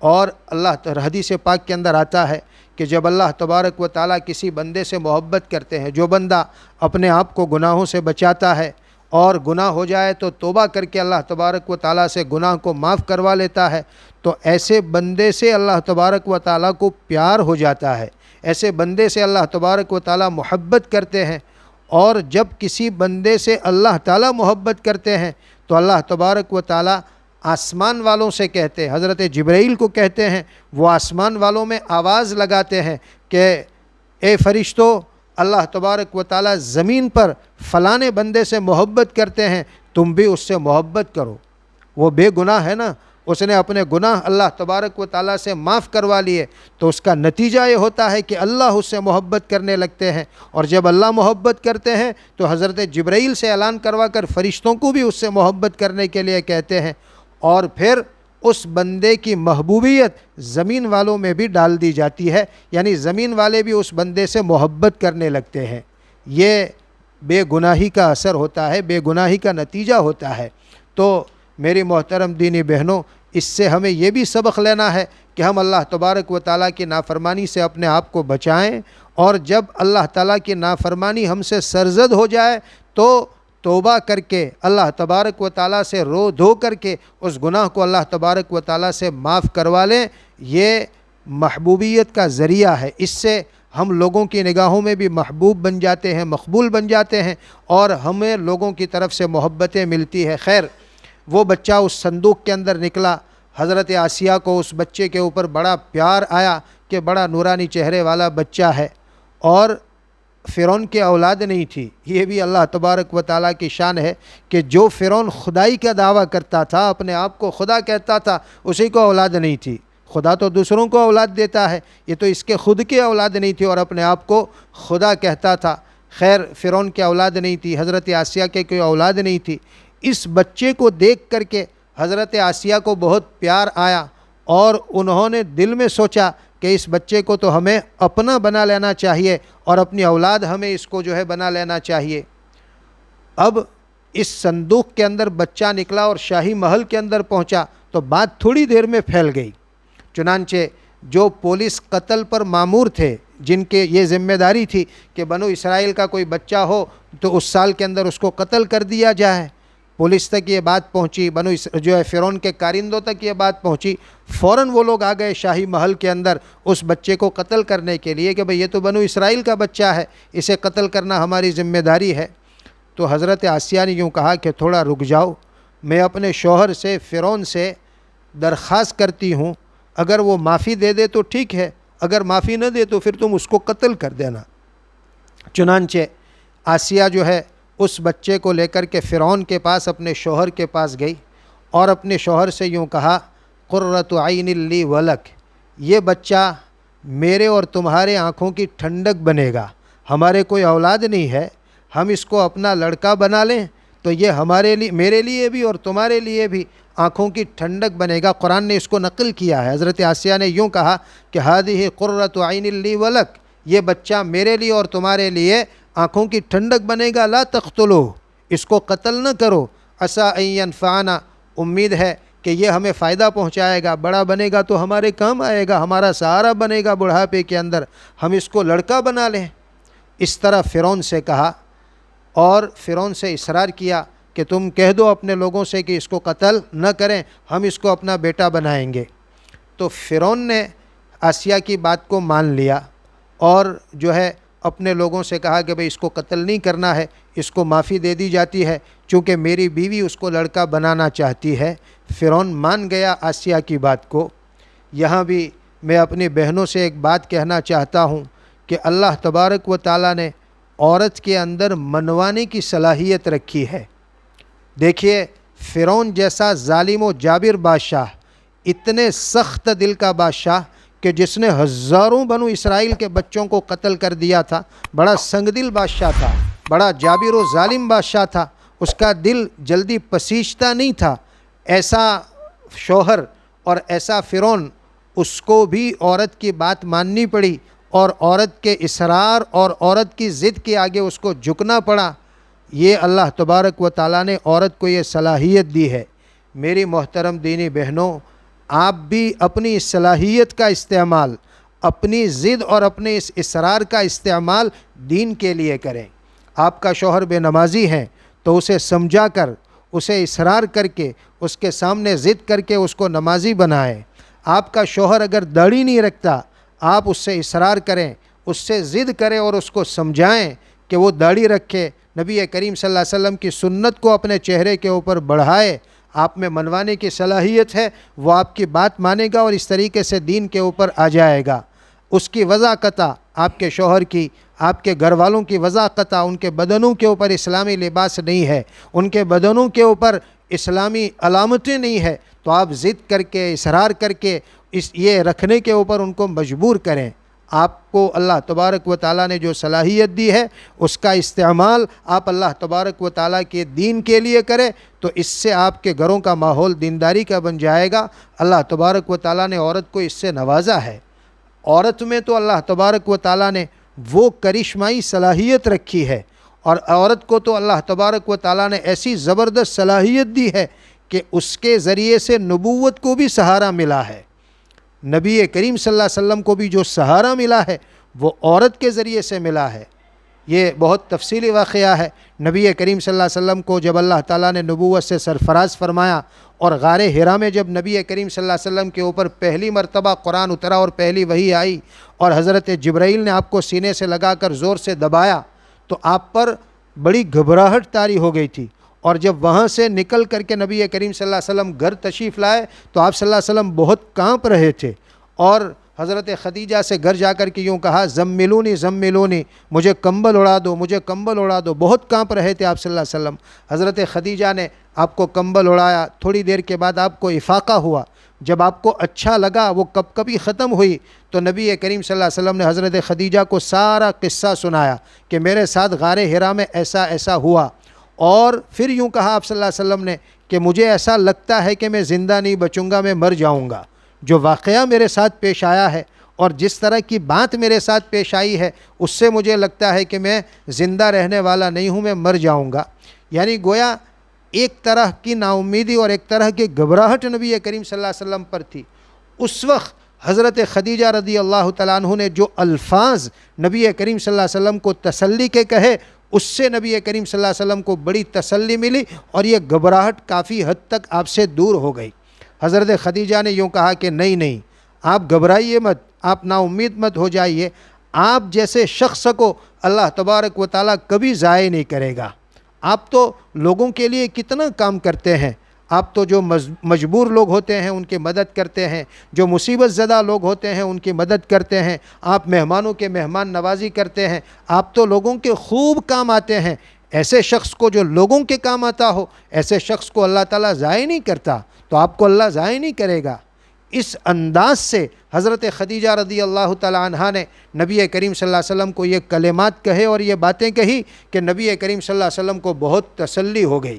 اور اللہ حدیث پاک کے اندر آتا ہے کہ جب اللہ تبارک و تعالیٰ کسی بندے سے محبت کرتے ہیں، جو بندہ اپنے آپ کو گناہوں سے بچاتا ہے اور گناہ ہو جائے تو توبہ کر کے اللہ تبارک و تعالیٰ سے گناہ کو معاف کروا لیتا ہے، تو ایسے بندے سے اللہ تبارک و تعالیٰ کو پیار ہو جاتا ہے، ایسے بندے سے اللہ تبارک و تعالیٰ محبت کرتے ہیں۔ اور جب کسی بندے سے اللہ تعالیٰ محبت کرتے ہیں تو اللہ تبارک و تعالیٰ آسمان والوں سے کہتے ہیں، حضرت جبرائیل کو کہتے ہیں، وہ آسمان والوں میں آواز لگاتے ہیں کہ اے فرشتو، اللہ تبارک و تعالیٰ زمین پر فلانے بندے سے محبت کرتے ہیں، تم بھی اس سے محبت کرو۔ وہ بے گناہ ہے نا، اس نے اپنے گناہ اللہ تبارک و تعالیٰ سے معاف کروا لیے، تو اس کا نتیجہ یہ ہوتا ہے کہ اللہ اس سے محبت کرنے لگتے ہیں، اور جب اللہ محبت کرتے ہیں تو حضرت جبرائیل سے اعلان کروا کر فرشتوں کو بھی اس سے محبت کرنے کے لیے کہتے ہیں، اور پھر اس بندے کی محبوبیت زمین والوں میں بھی ڈال دی جاتی ہے، یعنی زمین والے بھی اس بندے سے محبت کرنے لگتے ہیں۔ یہ بے گناہی کا اثر ہوتا ہے، بے گناہی کا نتیجہ ہوتا ہے۔ تو میری محترم دینی بہنوں، اس سے ہمیں یہ بھی سبق لینا ہے کہ ہم اللہ تبارک و تعالیٰ کی نافرمانی سے اپنے آپ کو بچائیں، اور جب اللہ تعالیٰ کی نافرمانی ہم سے سرزد ہو جائے تو توبہ کر کے اللہ تبارک و تعالیٰ سے رو دھو کر کے اس گناہ کو اللہ تبارک و تعالیٰ سے معاف کروا لیں۔ یہ محبوبیت کا ذریعہ ہے، اس سے ہم لوگوں کی نگاہوں میں بھی محبوب بن جاتے ہیں، مقبول بن جاتے ہیں، اور ہمیں لوگوں کی طرف سے محبتیں ملتی ہے۔ خیر، وہ بچہ اس صندوق کے اندر نکلا، حضرت آسیہ کو اس بچے کے اوپر بڑا پیار آیا کہ بڑا نورانی چہرے والا بچہ ہے، اور فرعون کی اولاد نہیں تھی۔ یہ بھی اللہ تبارک و تعالیٰ کی شان ہے کہ جو فرعون خدائی کا دعویٰ کرتا تھا، اپنے آپ کو خدا کہتا تھا، اسی کو اولاد نہیں تھی۔ خدا تو دوسروں کو اولاد دیتا ہے، یہ تو اس کے خود کی اولاد نہیں تھی اور اپنے آپ کو خدا کہتا تھا۔ خیر، فرعون کی اولاد نہیں تھی، حضرت آسیہ کے کوئی اولاد نہیں تھی۔ اس بچے کو دیکھ کر کے حضرت آسیہ کو بہت پیار آیا، اور انہوں نے دل میں سوچا کہ اس بچے کو تو ہمیں اپنا بنا لینا چاہیے، اور اپنی اولاد ہمیں اس کو جو ہے بنا لینا چاہیے۔ اب اس صندوق کے اندر بچہ نکلا اور شاہی محل کے اندر پہنچا تو بات تھوڑی دیر میں پھیل گئی۔ چنانچہ جو پولیس قتل پر مامور تھے، جن کے یہ ذمہ داری تھی کہ بنو اسرائیل کا کوئی بچہ ہو تو اس سال کے اندر اس کو قتل کر دیا جائے، پولیس تک یہ بات پہنچی، جو ہے فرعون کے کارندوں تک یہ بات پہنچی۔ فوراً وہ لوگ آ گئے شاہی محل کے اندر اس بچے کو قتل کرنے کے لیے کہ بھئی یہ تو بنو اسرائیل کا بچہ ہے، اسے قتل کرنا ہماری ذمہ داری ہے۔ تو حضرت آسیہ نے یوں کہا کہ تھوڑا رک جاؤ، میں اپنے شوہر سے فرعون سے درخواست کرتی ہوں، اگر وہ معافی دے دے تو ٹھیک ہے، اگر معافی نہ دے تو پھر تم اس کو قتل کر دینا۔ چنانچہ آسیہ جو ہے اس بچے کو لے کر کے فرعون کے پاس، اپنے شوہر کے پاس گئی، اور اپنے شوہر سے یوں کہا، قرۃ عین لی ولک، یہ بچہ میرے اور تمہارے آنکھوں کی ٹھنڈک بنے گا، ہمارے کوئی اولاد نہیں ہے، ہم اس کو اپنا لڑکا بنا لیں تو یہ ہمارے لیے، میرے لیے بھی اور تمہارے لیے بھی آنکھوں کی ٹھنڈک بنے گا۔ قرآن نے اس کو نقل کیا ہے، حضرت آسیہ نے یوں کہا کہ ہذہ قرۃ عین لی ولک، یہ بچہ میرے لیے اور تمہارے لیے آنکھوں کی ٹھنڈک بنے گا، لا تقتلوہ، اس کو قتل نہ کرو، عسیٰ ان ینفعنا، امید ہے کہ یہ ہمیں فائدہ پہنچائے گا، بڑا بنے گا تو ہمارے کام آئے گا، ہمارا سہارا بنے گا بڑھاپے کے اندر، ہم اس کو لڑکا بنا لیں۔ اس طرح فرعون سے کہا، اور فرعون سے اصرار کیا کہ تم کہہ دو اپنے لوگوں سے کہ اس کو قتل نہ کریں، ہم اس کو اپنا بیٹا بنائیں گے۔ تو فرعون نے آسیہ کی بات کو مان لیا، اور جو ہے اپنے لوگوں سے کہا کہ بھئی اس کو قتل نہیں کرنا ہے، اس کو معافی دے دی جاتی ہے، چونکہ میری بیوی اس کو لڑکا بنانا چاہتی ہے۔ فرعون مان گیا آسیہ کی بات کو۔ یہاں بھی میں اپنی بہنوں سے ایک بات کہنا چاہتا ہوں کہ اللہ تبارک و تعالیٰ نے عورت کے اندر منوانے کی صلاحیت رکھی ہے۔ دیکھیے، فرعون جیسا ظالم و جابر بادشاہ، اتنے سخت دل کا بادشاہ کہ جس نے ہزاروں بنو اسرائیل کے بچوں کو قتل کر دیا تھا، بڑا سنگ دل بادشاہ تھا، بڑا جابر و ظالم بادشاہ تھا، اس کا دل جلدی پسیجتا نہیں تھا۔ ایسا شوہر اور ایسا فرعون، اس کو بھی عورت کی بات ماننی پڑی اور عورت کے اصرار اور عورت کی ضد کے آگے اس کو جھکنا پڑا۔ یہ اللہ تبارک و تعالیٰ نے عورت کو یہ صلاحیت دی ہے۔ میری محترم دینی بہنوں، آپ بھی اپنی اس صلاحیت کا استعمال، اپنی ضد اور اپنے اس اصرار کا استعمال دین کے لیے کریں۔ آپ کا شوہر بے نمازی ہے تو اسے سمجھا کر، اسے اصرار کر کے، اس کے سامنے ضد کر کے اس کو نمازی بنائیں۔ آپ کا شوہر اگر داڑھی نہیں رکھتا، آپ اس سے اصرار کریں، اس سے ضد کریں اور اس کو سمجھائیں کہ وہ داڑھی رکھے، نبی کریم صلی اللہ علیہ وسلم کی سنت کو اپنے چہرے کے اوپر بڑھائے۔ آپ میں منوانے کی صلاحیت ہے، وہ آپ کی بات مانے گا اور اس طریقے سے دین کے اوپر آ جائے گا۔ اس کی وضاحت، آپ کے شوہر کی، آپ کے گھر والوں کی وضاحت، ان کے بدنوں کے اوپر اسلامی لباس نہیں ہے، ان کے بدنوں کے اوپر اسلامی علامتیں نہیں ہے، تو آپ ضد کر کے، اصرار کر کے یہ رکھنے کے اوپر ان کو مجبور کریں۔ آپ کو اللہ تبارک و تعالیٰ نے جو صلاحیت دی ہے، اس کا استعمال آپ اللہ تبارک و تعالیٰ کے دین کے لیے کریں، تو اس سے آپ کے گھروں کا ماحول دینداری کا بن جائے گا۔ اللہ تبارک و تعالیٰ نے عورت کو اس سے نوازا ہے۔ عورت میں تو اللہ تبارک و تعالیٰ نے وہ کرشمائی صلاحیت رکھی ہے، اور عورت کو تو اللہ تبارک و تعالیٰ نے ایسی زبردست صلاحیت دی ہے کہ اس کے ذریعے سے نبوت کو بھی سہارا ملا ہے۔ نبی کریم صلی اللہ علیہ وسلم کو بھی جو سہارا ملا ہے وہ عورت کے ذریعے سے ملا ہے۔ یہ بہت تفصیلی واقعہ ہے۔ نبی کریم صلی اللہ علیہ وسلم کو جب اللہ تعالیٰ نے نبوت سے سرفراز فرمایا اور غار حرا میں جب نبی کریم صلی اللہ علیہ وسلم کے اوپر پہلی مرتبہ قرآن اترا اور پہلی وحی آئی اور حضرت جبرائیل نے آپ کو سینے سے لگا کر زور سے دبایا، تو آپ پر بڑی گھبراہٹ طاری ہو گئی تھی، اور جب وہاں سے نکل کر کے نبی کریم صلی اللہ علیہ وسلم گھر تشریف لائے تو آپ صلی اللہ علیہ وسلم بہت کانپ رہے تھے، اور حضرت خدیجہ سے گھر جا کر کے یوں کہا، زملونی زملونی، مجھے کمبل اڑا دو، مجھے کمبل اڑا دو۔ بہت کانپ رہے تھے آپ صلی اللہ علیہ وسلم۔ حضرت خدیجہ نے آپ کو کمبل اڑایا، تھوڑی دیر کے بعد آپ کو افاقہ ہوا، جب آپ کو اچھا لگا، وہ کب کبھی ختم ہوئی، تو نبی کریم صلی اللہ علیہ وسلم نے حضرت خدیجہ کو سارا قصہ سنایا کہ میرے ساتھ غار حرا میں ایسا ایسا ہوا، اور پھر یوں کہا آپ صلی اللہ علیہ وسلم نے کہ مجھے ایسا لگتا ہے کہ میں زندہ نہیں بچوں گا، میں مر جاؤں گا۔ جو واقعہ میرے ساتھ پیش آیا ہے اور جس طرح کی بات میرے ساتھ پیش آئی ہے، اس سے مجھے لگتا ہے کہ میں زندہ رہنے والا نہیں ہوں، میں مر جاؤں گا۔ یعنی گویا ایک طرح کی نا امیدی اور ایک طرح کی گھبراہٹ نبی کریم صلی اللہ علیہ وسلم پر تھی۔ اس وقت حضرت خدیجہ رضی اللہ تعالیٰ عنہ نے جو الفاظ نبی کریم صلی اللہ علیہ وسلم کو تسلی کے کہے، اس سے نبی کریم صلی اللہ علیہ وسلم کو بڑی تسلی ملی اور یہ گھبراہٹ کافی حد تک آپ سے دور ہو گئی۔ حضرت خدیجہ نے یوں کہا کہ نہیں، آپ گھبرائیے مت، آپ نا امید مت ہو جائیے، آپ جیسے شخص کو اللہ تبارک و تعالیٰ کبھی ضائع نہیں کرے گا۔ آپ تو لوگوں کے لیے کتنا کام کرتے ہیں، آپ تو جو مجبور لوگ ہوتے ہیں ان کی مدد کرتے ہیں، جو مصیبت زدہ لوگ ہوتے ہیں ان کی مدد کرتے ہیں، آپ مہمانوں کے مہمان نوازی کرتے ہیں، آپ تو لوگوں کے خوب کام آتے ہیں۔ ایسے شخص کو جو لوگوں کے کام آتا ہو، ایسے شخص کو اللہ تعالیٰ ضائع نہیں کرتا، تو آپ کو اللہ ضائع نہیں کرے گا۔ اس انداز سے حضرت خدیجہ رضی اللہ تعالیٰ عنہا نے نبی کریم صلی اللہ علیہ وسلم کو یہ کلمات کہے اور یہ باتیں کہی کہ نبی کریم صلی اللہ علیہ وسلم کو بہت تسلی ہو گئی،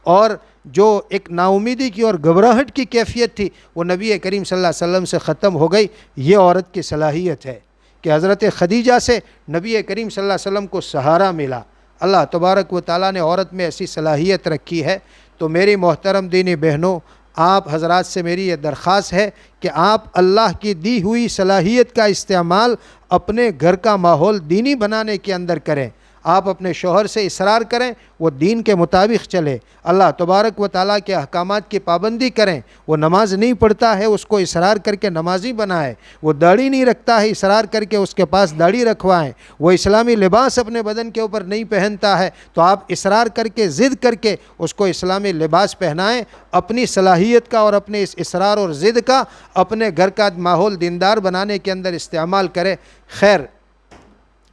اور جو ایک نا امیدی کی اور گھبراہٹ کی کیفیت تھی وہ نبی کریم صلی اللہ علیہ وسلم سے ختم ہو گئی۔ یہ عورت کی صلاحیت ہے کہ حضرت خدیجہ سے نبی کریم صلی اللہ علیہ وسلم کو سہارا ملا۔ اللہ تبارک و تعالیٰ نے عورت میں ایسی صلاحیت رکھی ہے۔ تو میری محترم دینی بہنوں، آپ حضرات سے میری یہ درخواست ہے کہ آپ اللہ کی دی ہوئی صلاحیت کا استعمال اپنے گھر کا ماحول دینی بنانے کے اندر کریں۔ آپ اپنے شوہر سے اصرار کریں وہ دین کے مطابق چلے، اللہ تبارک و تعالیٰ کے احکامات کی پابندی کریں۔ وہ نماز نہیں پڑھتا ہے اس کو اصرار کر کے نمازی بنائیں، وہ داڑھی نہیں رکھتا ہے اصرار کر کے اس کے پاس داڑھی رکھوائیں، وہ اسلامی لباس اپنے بدن کے اوپر نہیں پہنتا ہے تو آپ اصرار کر کے ضد کر کے اس کو اسلامی لباس پہنائیں۔ اپنی صلاحیت کا اور اپنے اس اصرار اور ضد کا اپنے گھر کا ماحول دیندار بنانے کے اندر استعمال کرے۔ خیر،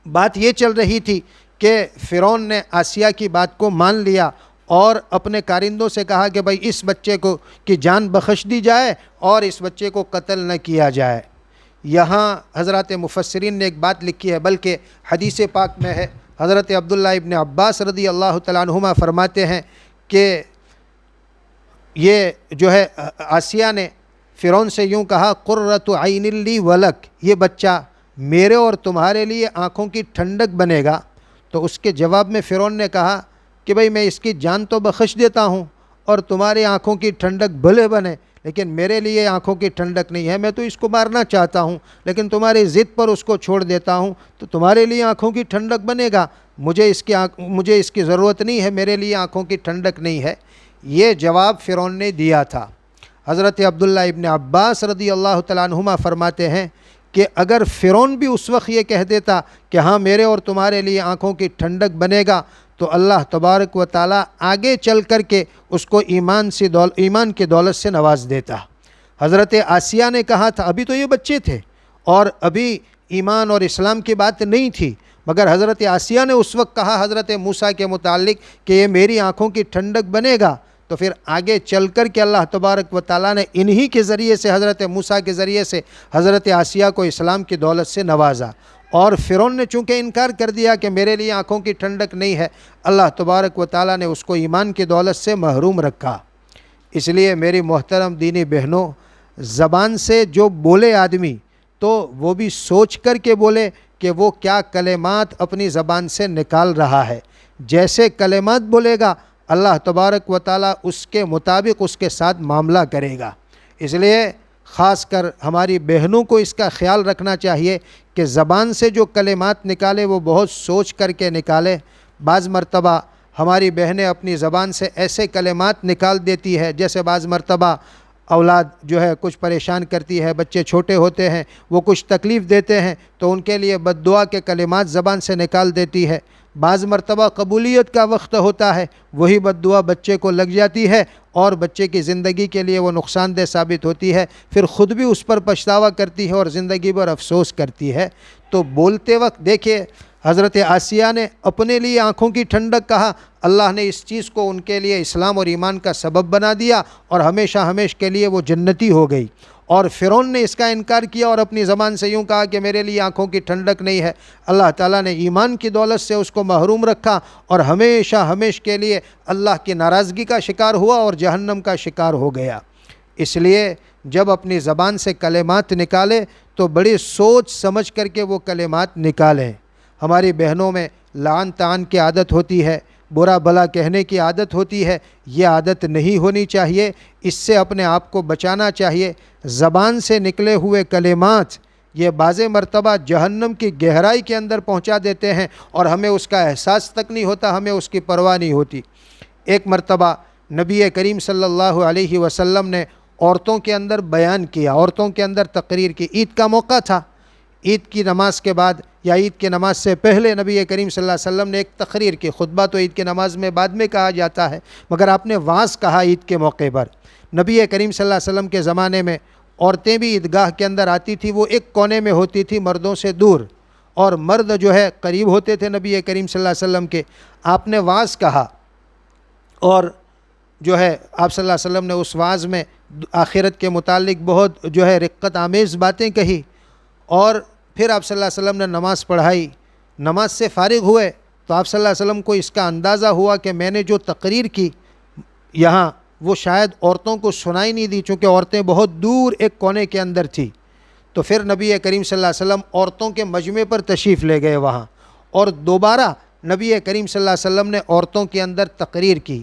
بات یہ چل رہی تھی کہ فرعون نے آسیہ کی بات کو مان لیا اور اپنے کارندوں سے کہا کہ بھائی اس بچے کو کی جان بخش دی جائے اور اس بچے کو قتل نہ کیا جائے۔ یہاں حضرات مفسرین نے ایک بات لکھی ہے، بلکہ حدیث پاک میں ہے، حضرت عبداللہ ابن عباس رضی اللہ تعالیٰ عنہما فرماتے ہیں کہ یہ جو ہے آسیہ نے فرعون سے یوں کہا، قرۃ عین لی ولک، یہ بچہ میرے اور تمہارے لیے آنکھوں کی ٹھنڈک بنے گا۔ تو اس کے جواب میں فرعون نے کہا کہ بھئی میں اس کی جان تو بخش دیتا ہوں اور تمہاری آنکھوں کی ٹھنڈک بھلے بنے، لیکن میرے لیے آنکھوں کی ٹھنڈک نہیں ہے، میں تو اس کو مارنا چاہتا ہوں لیکن تمہاری ضد پر اس کو چھوڑ دیتا ہوں تو تمہارے لیے آنکھوں کی ٹھنڈک بنے گا، مجھے اس کی ضرورت نہیں ہے، میرے لیے آنکھوں کی ٹھنڈک نہیں ہے۔ یہ جواب فرعون نے دیا تھا۔ حضرت عبداللہ ابن عباس رضی اللہ تعالیٰ عنہما فرماتے ہیں کہ اگر فرعون بھی اس وقت یہ کہہ دیتا کہ ہاں میرے اور تمہارے لیے آنکھوں کی ٹھنڈک بنے گا تو اللہ تبارک و تعالیٰ آگے چل کر کے اس کو ایمان کی دولت سے نواز دیتا۔ حضرت آسیہ نے کہا تھا، ابھی تو یہ بچے تھے اور ابھی ایمان اور اسلام کی بات نہیں تھی، مگر حضرت آسیہ نے اس وقت کہا حضرت موسیٰ کے متعلق کہ یہ میری آنکھوں کی ٹھنڈک بنے گا، تو پھر آگے چل کر کے اللہ تبارک و تعالیٰ نے انہی کے ذریعے سے حضرت موسیٰ کے ذریعے سے حضرت آسیہ کو اسلام کی دولت سے نوازا۔ اور فرعون نے چونکہ انکار کر دیا کہ میرے لیے آنکھوں کی ٹھنڈک نہیں ہے، اللہ تبارک و تعالیٰ نے اس کو ایمان کی دولت سے محروم رکھا۔ اس لیے میری محترم دینی بہنوں، زبان سے جو بولے آدمی تو وہ بھی سوچ کر کے بولے کہ وہ کیا کلمات اپنی زبان سے نکال رہا ہے۔ جیسے کلمات بولے گا اللہ تبارک و تعالیٰ اس کے مطابق اس کے ساتھ معاملہ کرے گا۔ اس لیے خاص کر ہماری بہنوں کو اس کا خیال رکھنا چاہیے کہ زبان سے جو کلمات نکالے وہ بہت سوچ کر کے نکالے۔ بعض مرتبہ ہماری بہنیں اپنی زبان سے ایسے کلمات نکال دیتی ہے، جیسے بعض مرتبہ اولاد جو ہے کچھ پریشان کرتی ہے، بچے چھوٹے ہوتے ہیں، وہ کچھ تکلیف دیتے ہیں تو ان کے لیے بد دعا کے کلمات زبان سے نکال دیتی ہے۔ بعض مرتبہ قبولیت کا وقت ہوتا ہے، وہی بد دعا بچے کو لگ جاتی ہے اور بچے کی زندگی کے لیے وہ نقصان دہ ثابت ہوتی ہے، پھر خود بھی اس پر پچھتاوا کرتی ہے اور زندگی پر افسوس کرتی ہے۔ تو بولتے وقت دیکھیے حضرت آسیہ نے اپنے لیے آنکھوں کی ٹھنڈک کہا، اللہ نے اس چیز کو ان کے لیے اسلام اور ایمان کا سبب بنا دیا اور ہمیشہ ہمیشہ کے لیے وہ جنتی ہو گئی۔ اور فرعون نے اس کا انکار کیا اور اپنی زبان سے یوں کہا کہ میرے لیے آنکھوں کی ٹھنڈک نہیں ہے، اللہ تعالیٰ نے ایمان کی دولت سے اس کو محروم رکھا اور ہمیشہ ہمیشہ کے لیے اللہ کی ناراضگی کا شکار ہوا اور جہنم کا شکار ہو گیا۔ اس لیے جب اپنی زبان سے کلمات نکالے تو بڑی سوچ سمجھ کر کے وہ کلمات نکالیں۔ ہماری بہنوں میں لعن طعن کی عادت ہوتی ہے، برا بھلا کہنے کی عادت ہوتی ہے، یہ عادت نہیں ہونی چاہیے، اس سے اپنے آپ کو بچانا چاہیے۔ زبان سے نکلے ہوئے کلمات یہ بعض مرتبہ جہنم کی گہرائی کے اندر پہنچا دیتے ہیں اور ہمیں اس کا احساس تک نہیں ہوتا، ہمیں اس کی پرواہ نہیں ہوتی۔ ایک مرتبہ نبی کریم صلی اللہ علیہ وسلم نے عورتوں کے اندر بیان کیا، عورتوں کے اندر تقریر کی۔ عید کا موقع تھا، عید کی نماز کے بعد یا عید کی نماز سے پہلے نبی کریم صلی اللہ علیہ وسلم نے ایک تقریر کی۔ خطبہ تو عید کی نماز میں بعد میں کہا جاتا ہے، مگر آپ نے وعظ کہا عید کے موقع پر۔ نبی کریم صلی اللہ علیہ وسلم کے زمانے میں عورتیں بھی عیدگاہ کے اندر آتی تھی، وہ ایک کونے میں ہوتی تھی مردوں سے دور، اور مرد جو ہے قریب ہوتے تھے نبی کریم صلی اللہ علیہ وسلم کے۔ آپ نے وعظ کہا اور جو ہے آپ صلی اللہ علیہ وسلم نے اس وعظ میں آخرت کے متعلق بہت جو ہے رقت آمیز باتیں کہی، اور پھر آپ صلی اللہ علیہ وسلم نے نماز پڑھائی۔ نماز سے فارغ ہوئے تو آپ صلی اللہ علیہ وسلم کو اس کا اندازہ ہوا کہ میں نے جو تقریر کی یہاں وہ شاید عورتوں کو سنائی نہیں دی، چونکہ عورتیں بہت دور ایک کونے کے اندر تھی۔ تو پھر نبی کریم صلی اللہ علیہ وسلم عورتوں کے مجمع پر تشریف لے گئے وہاں، اور دوبارہ نبی کریم صلی اللہ علیہ وسلم نے عورتوں کے اندر تقریر کی،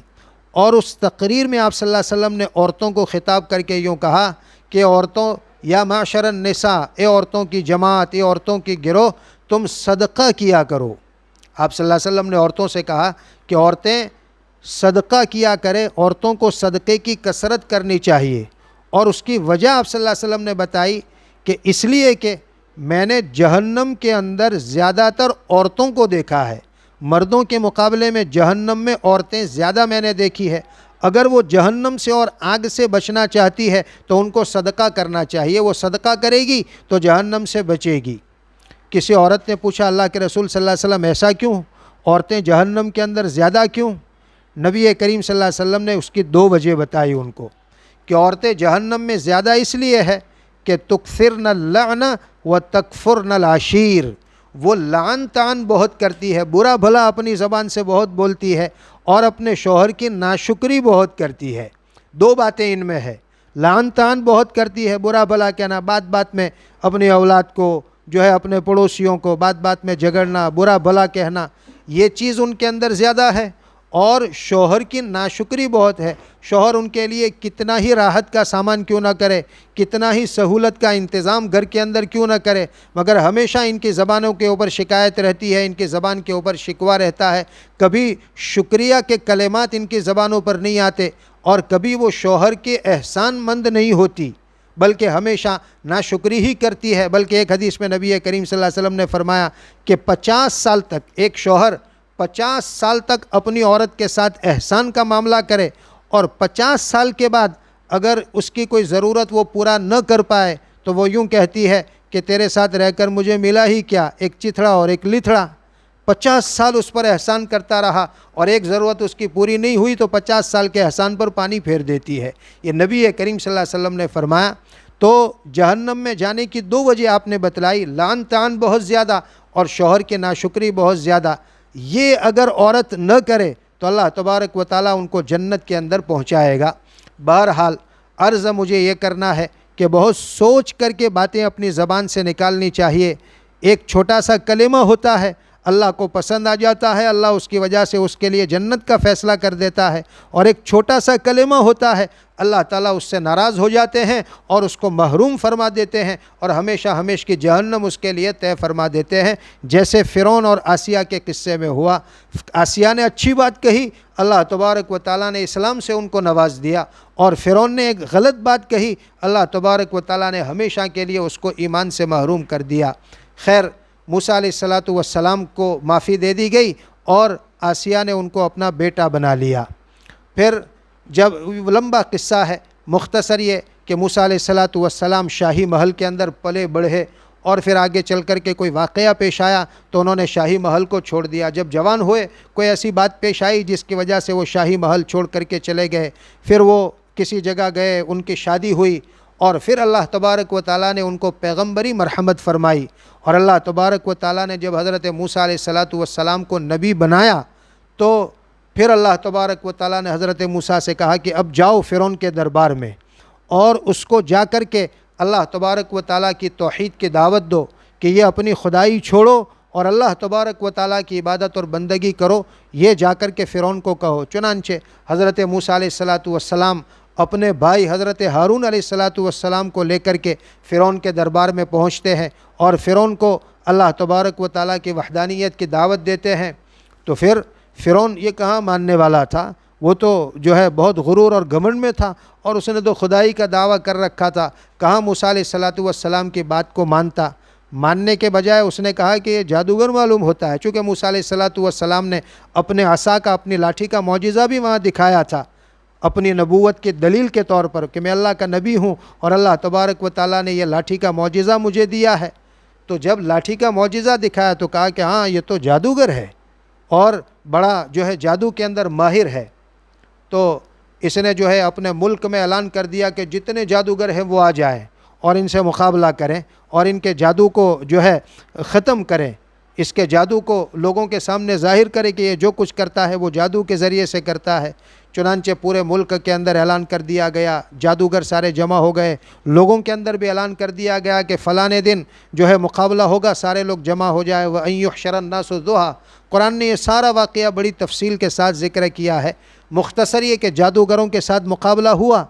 اور اس تقریر میں آپ صلی اللہ علیہ وسلم نے عورتوں کو خطاب کر کے یوں کہا کہ عورتوں، یا معشر النساء، اے عورتوں کی جماعت، اے عورتوں کی گروہ، تم صدقہ کیا کرو۔ آپ صلی اللہ علیہ وسلم نے عورتوں سے کہا کہ عورتیں صدقہ کیا کریں، عورتوں کو صدقے کی کثرت کرنی چاہیے، اور اس کی وجہ آپ صلی اللہ علیہ وسلم نے بتائی کہ اس لیے کہ میں نے جہنم کے اندر زیادہ تر عورتوں کو دیکھا ہے، مردوں کے مقابلے میں جہنم میں عورتیں زیادہ میں نے دیکھی ہے، اگر وہ جہنم سے اور آگ سے بچنا چاہتی ہے تو ان کو صدقہ کرنا چاہیے، وہ صدقہ کرے گی تو جہنم سے بچے گی۔ کسی عورت نے پوچھا اللہ کے رسول صلی اللہ علیہ وسلم ایسا کیوں، عورتیں جہنم کے اندر زیادہ کیوں؟ نبی کریم صلی اللہ علیہ وسلم نے اس کی 2 وجہ بتائی ان کو کہ عورتیں جہنم میں زیادہ اس لیے ہے کہ تکثرن اللعن و تکفرن العشیر، وہ لعن طعن بہت کرتی ہے، برا بھلا اپنی زبان سے بہت بولتی ہے، اور اپنے شوہر کی ناشکری بہت کرتی ہے۔ 2 باتیں ان میں ہے، لعن طعن بہت کرتی ہے، برا بھلا کہنا، بات بات میں اپنی اولاد کو جو ہے اپنے پڑوسیوں کو بات بات میں جھگڑنا، برا بھلا کہنا، یہ چیز ان کے اندر زیادہ ہے، اور شوہر کی ناشکری بہت ہے۔ شوہر ان کے لیے کتنا ہی راحت کا سامان کیوں نہ کرے، کتنا ہی سہولت کا انتظام گھر کے اندر کیوں نہ کرے، مگر ہمیشہ ان کی زبانوں کے اوپر شکایت رہتی ہے، ان کی زبان کے اوپر شکوہ رہتا ہے، کبھی شکریہ کے کلمات ان کی زبانوں پر نہیں آتے، اور کبھی وہ شوہر کے احسان مند نہیں ہوتی، بلکہ ہمیشہ ناشکری ہی کرتی ہے۔ بلکہ ایک حدیث میں نبی کریم صلی اللہ علیہ وسلم نے فرمایا کہ 50 سال تک ایک شوہر 50 سال تک اپنی عورت کے ساتھ احسان کا معاملہ کرے، اور 50 سال کے بعد اگر اس کی کوئی ضرورت وہ پورا نہ کر پائے تو وہ یوں کہتی ہے کہ تیرے ساتھ رہ کر مجھے ملا ہی کیا، ایک چتھڑا اور ایک لتھڑا۔ 50 سال اس پر احسان کرتا رہا اور ایک ضرورت اس کی پوری نہیں ہوئی تو 50 سال کے احسان پر پانی پھیر دیتی ہے۔ یہ نبی کریم صلی اللہ علیہ وسلم نے فرمایا۔ تو جہنم میں جانے کی 2 وجہ آپ نے بتلائی، لعن طعن بہت زیادہ اور شوہر کی ناشکری بہت زیادہ۔ یہ اگر عورت نہ کرے تو اللہ تبارک و تعالیٰ ان کو جنت کے اندر پہنچائے گا۔ بہرحال عرض مجھے یہ کرنا ہے کہ بہت سوچ کر کے باتیں اپنی زبان سے نکالنی چاہیے۔ ایک چھوٹا سا کلمہ ہوتا ہے، اللہ کو پسند آ جاتا ہے، اللہ اس کی وجہ سے اس کے لیے جنت کا فیصلہ کر دیتا ہے، اور ایک چھوٹا سا کلمہ ہوتا ہے، اللہ تعالیٰ اس سے ناراض ہو جاتے ہیں اور اس کو محروم فرما دیتے ہیں، اور ہمیشہ ہمیشہ کی جہنم اس کے لیے طے فرما دیتے ہیں، جیسے فرعون اور آسیہ کے قصے میں ہوا۔ آسیہ نے اچھی بات کہی، اللہ تبارک و تعالیٰ نے اسلام سے ان کو نواز دیا، اور فرعون نے ایک غلط بات کہی، اللہ تبارک و تعالیٰ نے ہمیشہ کے لیے اس کو ایمان سے محروم کر دیا۔ خیر، موسیٰ علیہ السلام کو معافی دے دی گئی اور آسیہ نے ان کو اپنا بیٹا بنا لیا۔ پھر جب لمبا قصہ ہے، مختصر یہ کہ موسیٰ علیہ السلام شاہی محل کے اندر پلے بڑھے، اور پھر آگے چل کر کے کوئی واقعہ پیش آیا تو انہوں نے شاہی محل کو چھوڑ دیا۔ جب جوان ہوئے کوئی ایسی بات پیش آئی جس کی وجہ سے وہ شاہی محل چھوڑ کر کے چلے گئے، پھر وہ کسی جگہ گئے، ان کی شادی ہوئی، اور پھر اللہ تبارک و تعالیٰ نے ان کو پیغمبری مرحمت فرمائی، اور اللہ تبارک و تعالیٰ نے جب حضرت موسیٰ علیہ السلام کو نبی بنایا تو پھر اللہ تبارک و تعالیٰ نے حضرت موسیٰ سے کہا کہ اب جاؤ فرعون کے دربار میں، اور اس کو جا کر کے اللہ تبارک و تعالیٰ کی توحید کی دعوت دو کہ یہ اپنی خدائی چھوڑو اور اللہ تبارک و تعالیٰ کی عبادت اور بندگی کرو، یہ جا کر کے فرعون کو کہو۔ چنانچہ حضرت موسیٰ علیہ السلام اپنے بھائی حضرت ہارون علیہ السلام کو لے کر کے فرعون کے دربار میں پہنچتے ہیں، اور فرعون کو اللہ تبارک و تعالیٰ کی وحدانیت کی دعوت دیتے ہیں۔ تو پھر فرعون یہ کہاں ماننے والا تھا، وہ تو جو ہے بہت غرور اور گھمنڈ میں تھا، اور اس نے تو خدائی کا دعویٰ کر رکھا تھا، کہاں موسیٰ علیہ السلام کی بات کو مانتا۔ ماننے کے بجائے اس نے کہا کہ یہ جادوگر معلوم ہوتا ہے، چونکہ موسیٰ علیہ السلام نے اپنے عصا کا، اپنی لاٹھی کا معجزہ بھی وہاں دکھایا تھا، اپنی نبوت کی دلیل کے طور پر کہ میں اللہ کا نبی ہوں اور اللہ تبارک و تعالیٰ نے یہ لاٹھی کا معجزہ مجھے دیا ہے۔ تو جب لاٹھی کا معجزہ دکھایا تو کہا کہ ہاں یہ تو جادوگر ہے اور بڑا جو ہے جادو کے اندر ماہر ہے۔ تو اس نے جو ہے اپنے ملک میں اعلان کر دیا کہ جتنے جادوگر ہیں وہ آ جائیں اور ان سے مقابلہ کریں اور ان کے جادو کو جو ہے ختم کریں، اس کے جادو کو لوگوں کے سامنے ظاہر کرے کہ یہ جو کچھ کرتا ہے وہ جادو کے ذریعے سے کرتا ہے۔ چنانچہ پورے ملک کے اندر اعلان کر دیا گیا، جادوگر سارے جمع ہو گئے، لوگوں کے اندر بھی اعلان کر دیا گیا کہ فلاں دن جو ہے مقابلہ ہوگا، سارے لوگ جمع ہو جائے۔ وَأَن يُحْشَرَ النَّاسُ ضُحًى، قرآن نے یہ سارا واقعہ بڑی تفصیل کے ساتھ ذکر کیا ہے۔ مختصر یہ کہ جادوگروں کے ساتھ مقابلہ ہوا،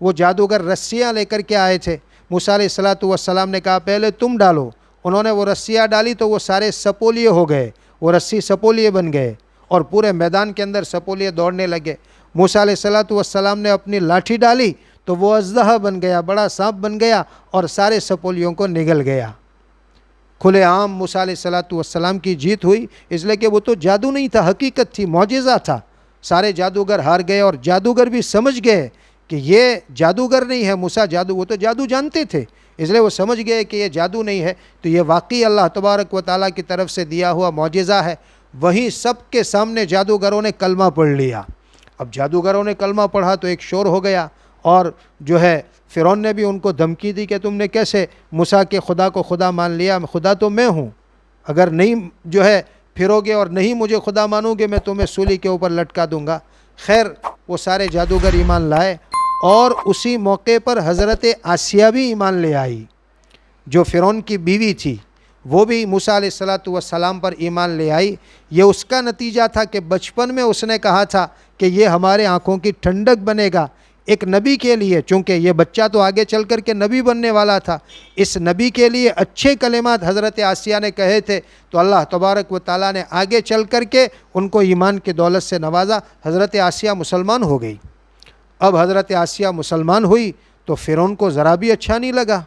وہ جادوگر رسیاں لے کر کے آئے تھے، موسیٰ علیہ السلام نے کہا پہلے تم ڈالو، انہوں نے وہ رسیاں ڈالی تو وہ سارے سپولیے ہو گئے وہ رسی سپولیے بن گئے اور پورے میدان کے اندر سپولیے دوڑنے لگے۔ موسیٰ علیہ السلام نے اپنی لاٹھی ڈالی تو وہ اژدہا بن گیا، بڑا سانپ بن گیا اور سارے سپولیوں کو نگل گیا۔ کھلے عام موسیٰ علیہ السلام کی جیت ہوئی، اس لیے کہ وہ تو جادو نہیں تھا، حقیقت تھی، معجزہ تھا۔ سارے جادوگر ہار گئے اور جادوگر بھی سمجھ گئے کہ یہ جادوگر نہیں ہے موسیٰ، وہ تو جادو جانتے تھے، اس لیے وہ سمجھ گئے کہ یہ جادو نہیں ہے، تو یہ واقعی اللہ تبارک و تعالیٰ کی طرف سے دیا ہوا معجزہ ہے۔ وہیں سب کے سامنے جادوگروں نے کلمہ پڑھ لیا۔ اب جادوگروں نے کلمہ پڑھا تو ایک شور ہو گیا، اور جو ہے فرعون نے بھی ان کو دھمکی دی کہ تم نے کیسے موسیٰ کے خدا کو خدا مان لیا، خدا تو میں ہوں، اگر نہیں جو ہے پھرو گے اور نہیں مجھے خدا مانو گے میں تمہیں سولی کے اوپر لٹکا دوں گا۔ خیر وہ سارے جادوگر ایمان لائے، اور اسی موقع پر حضرت آسیہ بھی ایمان لے آئی، جو فرعون کی بیوی تھی، وہ بھی موسیٰ علیہ السلام پر ایمان لے آئی۔ یہ اس کا نتیجہ تھا کہ بچپن میں اس نے کہا تھا کہ یہ ہمارے آنکھوں کی ٹھنڈک بنے گا ایک نبی کے لیے، چونکہ یہ بچہ تو آگے چل کر کے نبی بننے والا تھا، اس نبی کے لیے اچھے کلمات حضرت آسیہ نے کہے تھے، تو اللہ تبارک و تعالیٰ نے آگے چل کر کے ان کو ایمان کی دولت سے نوازا۔ حضرت آسیہ مسلمان ہو گئی۔ اب حضرت آسیہ مسلمان ہوئی تو فرعون کو ذرا بھی اچھا نہیں لگا۔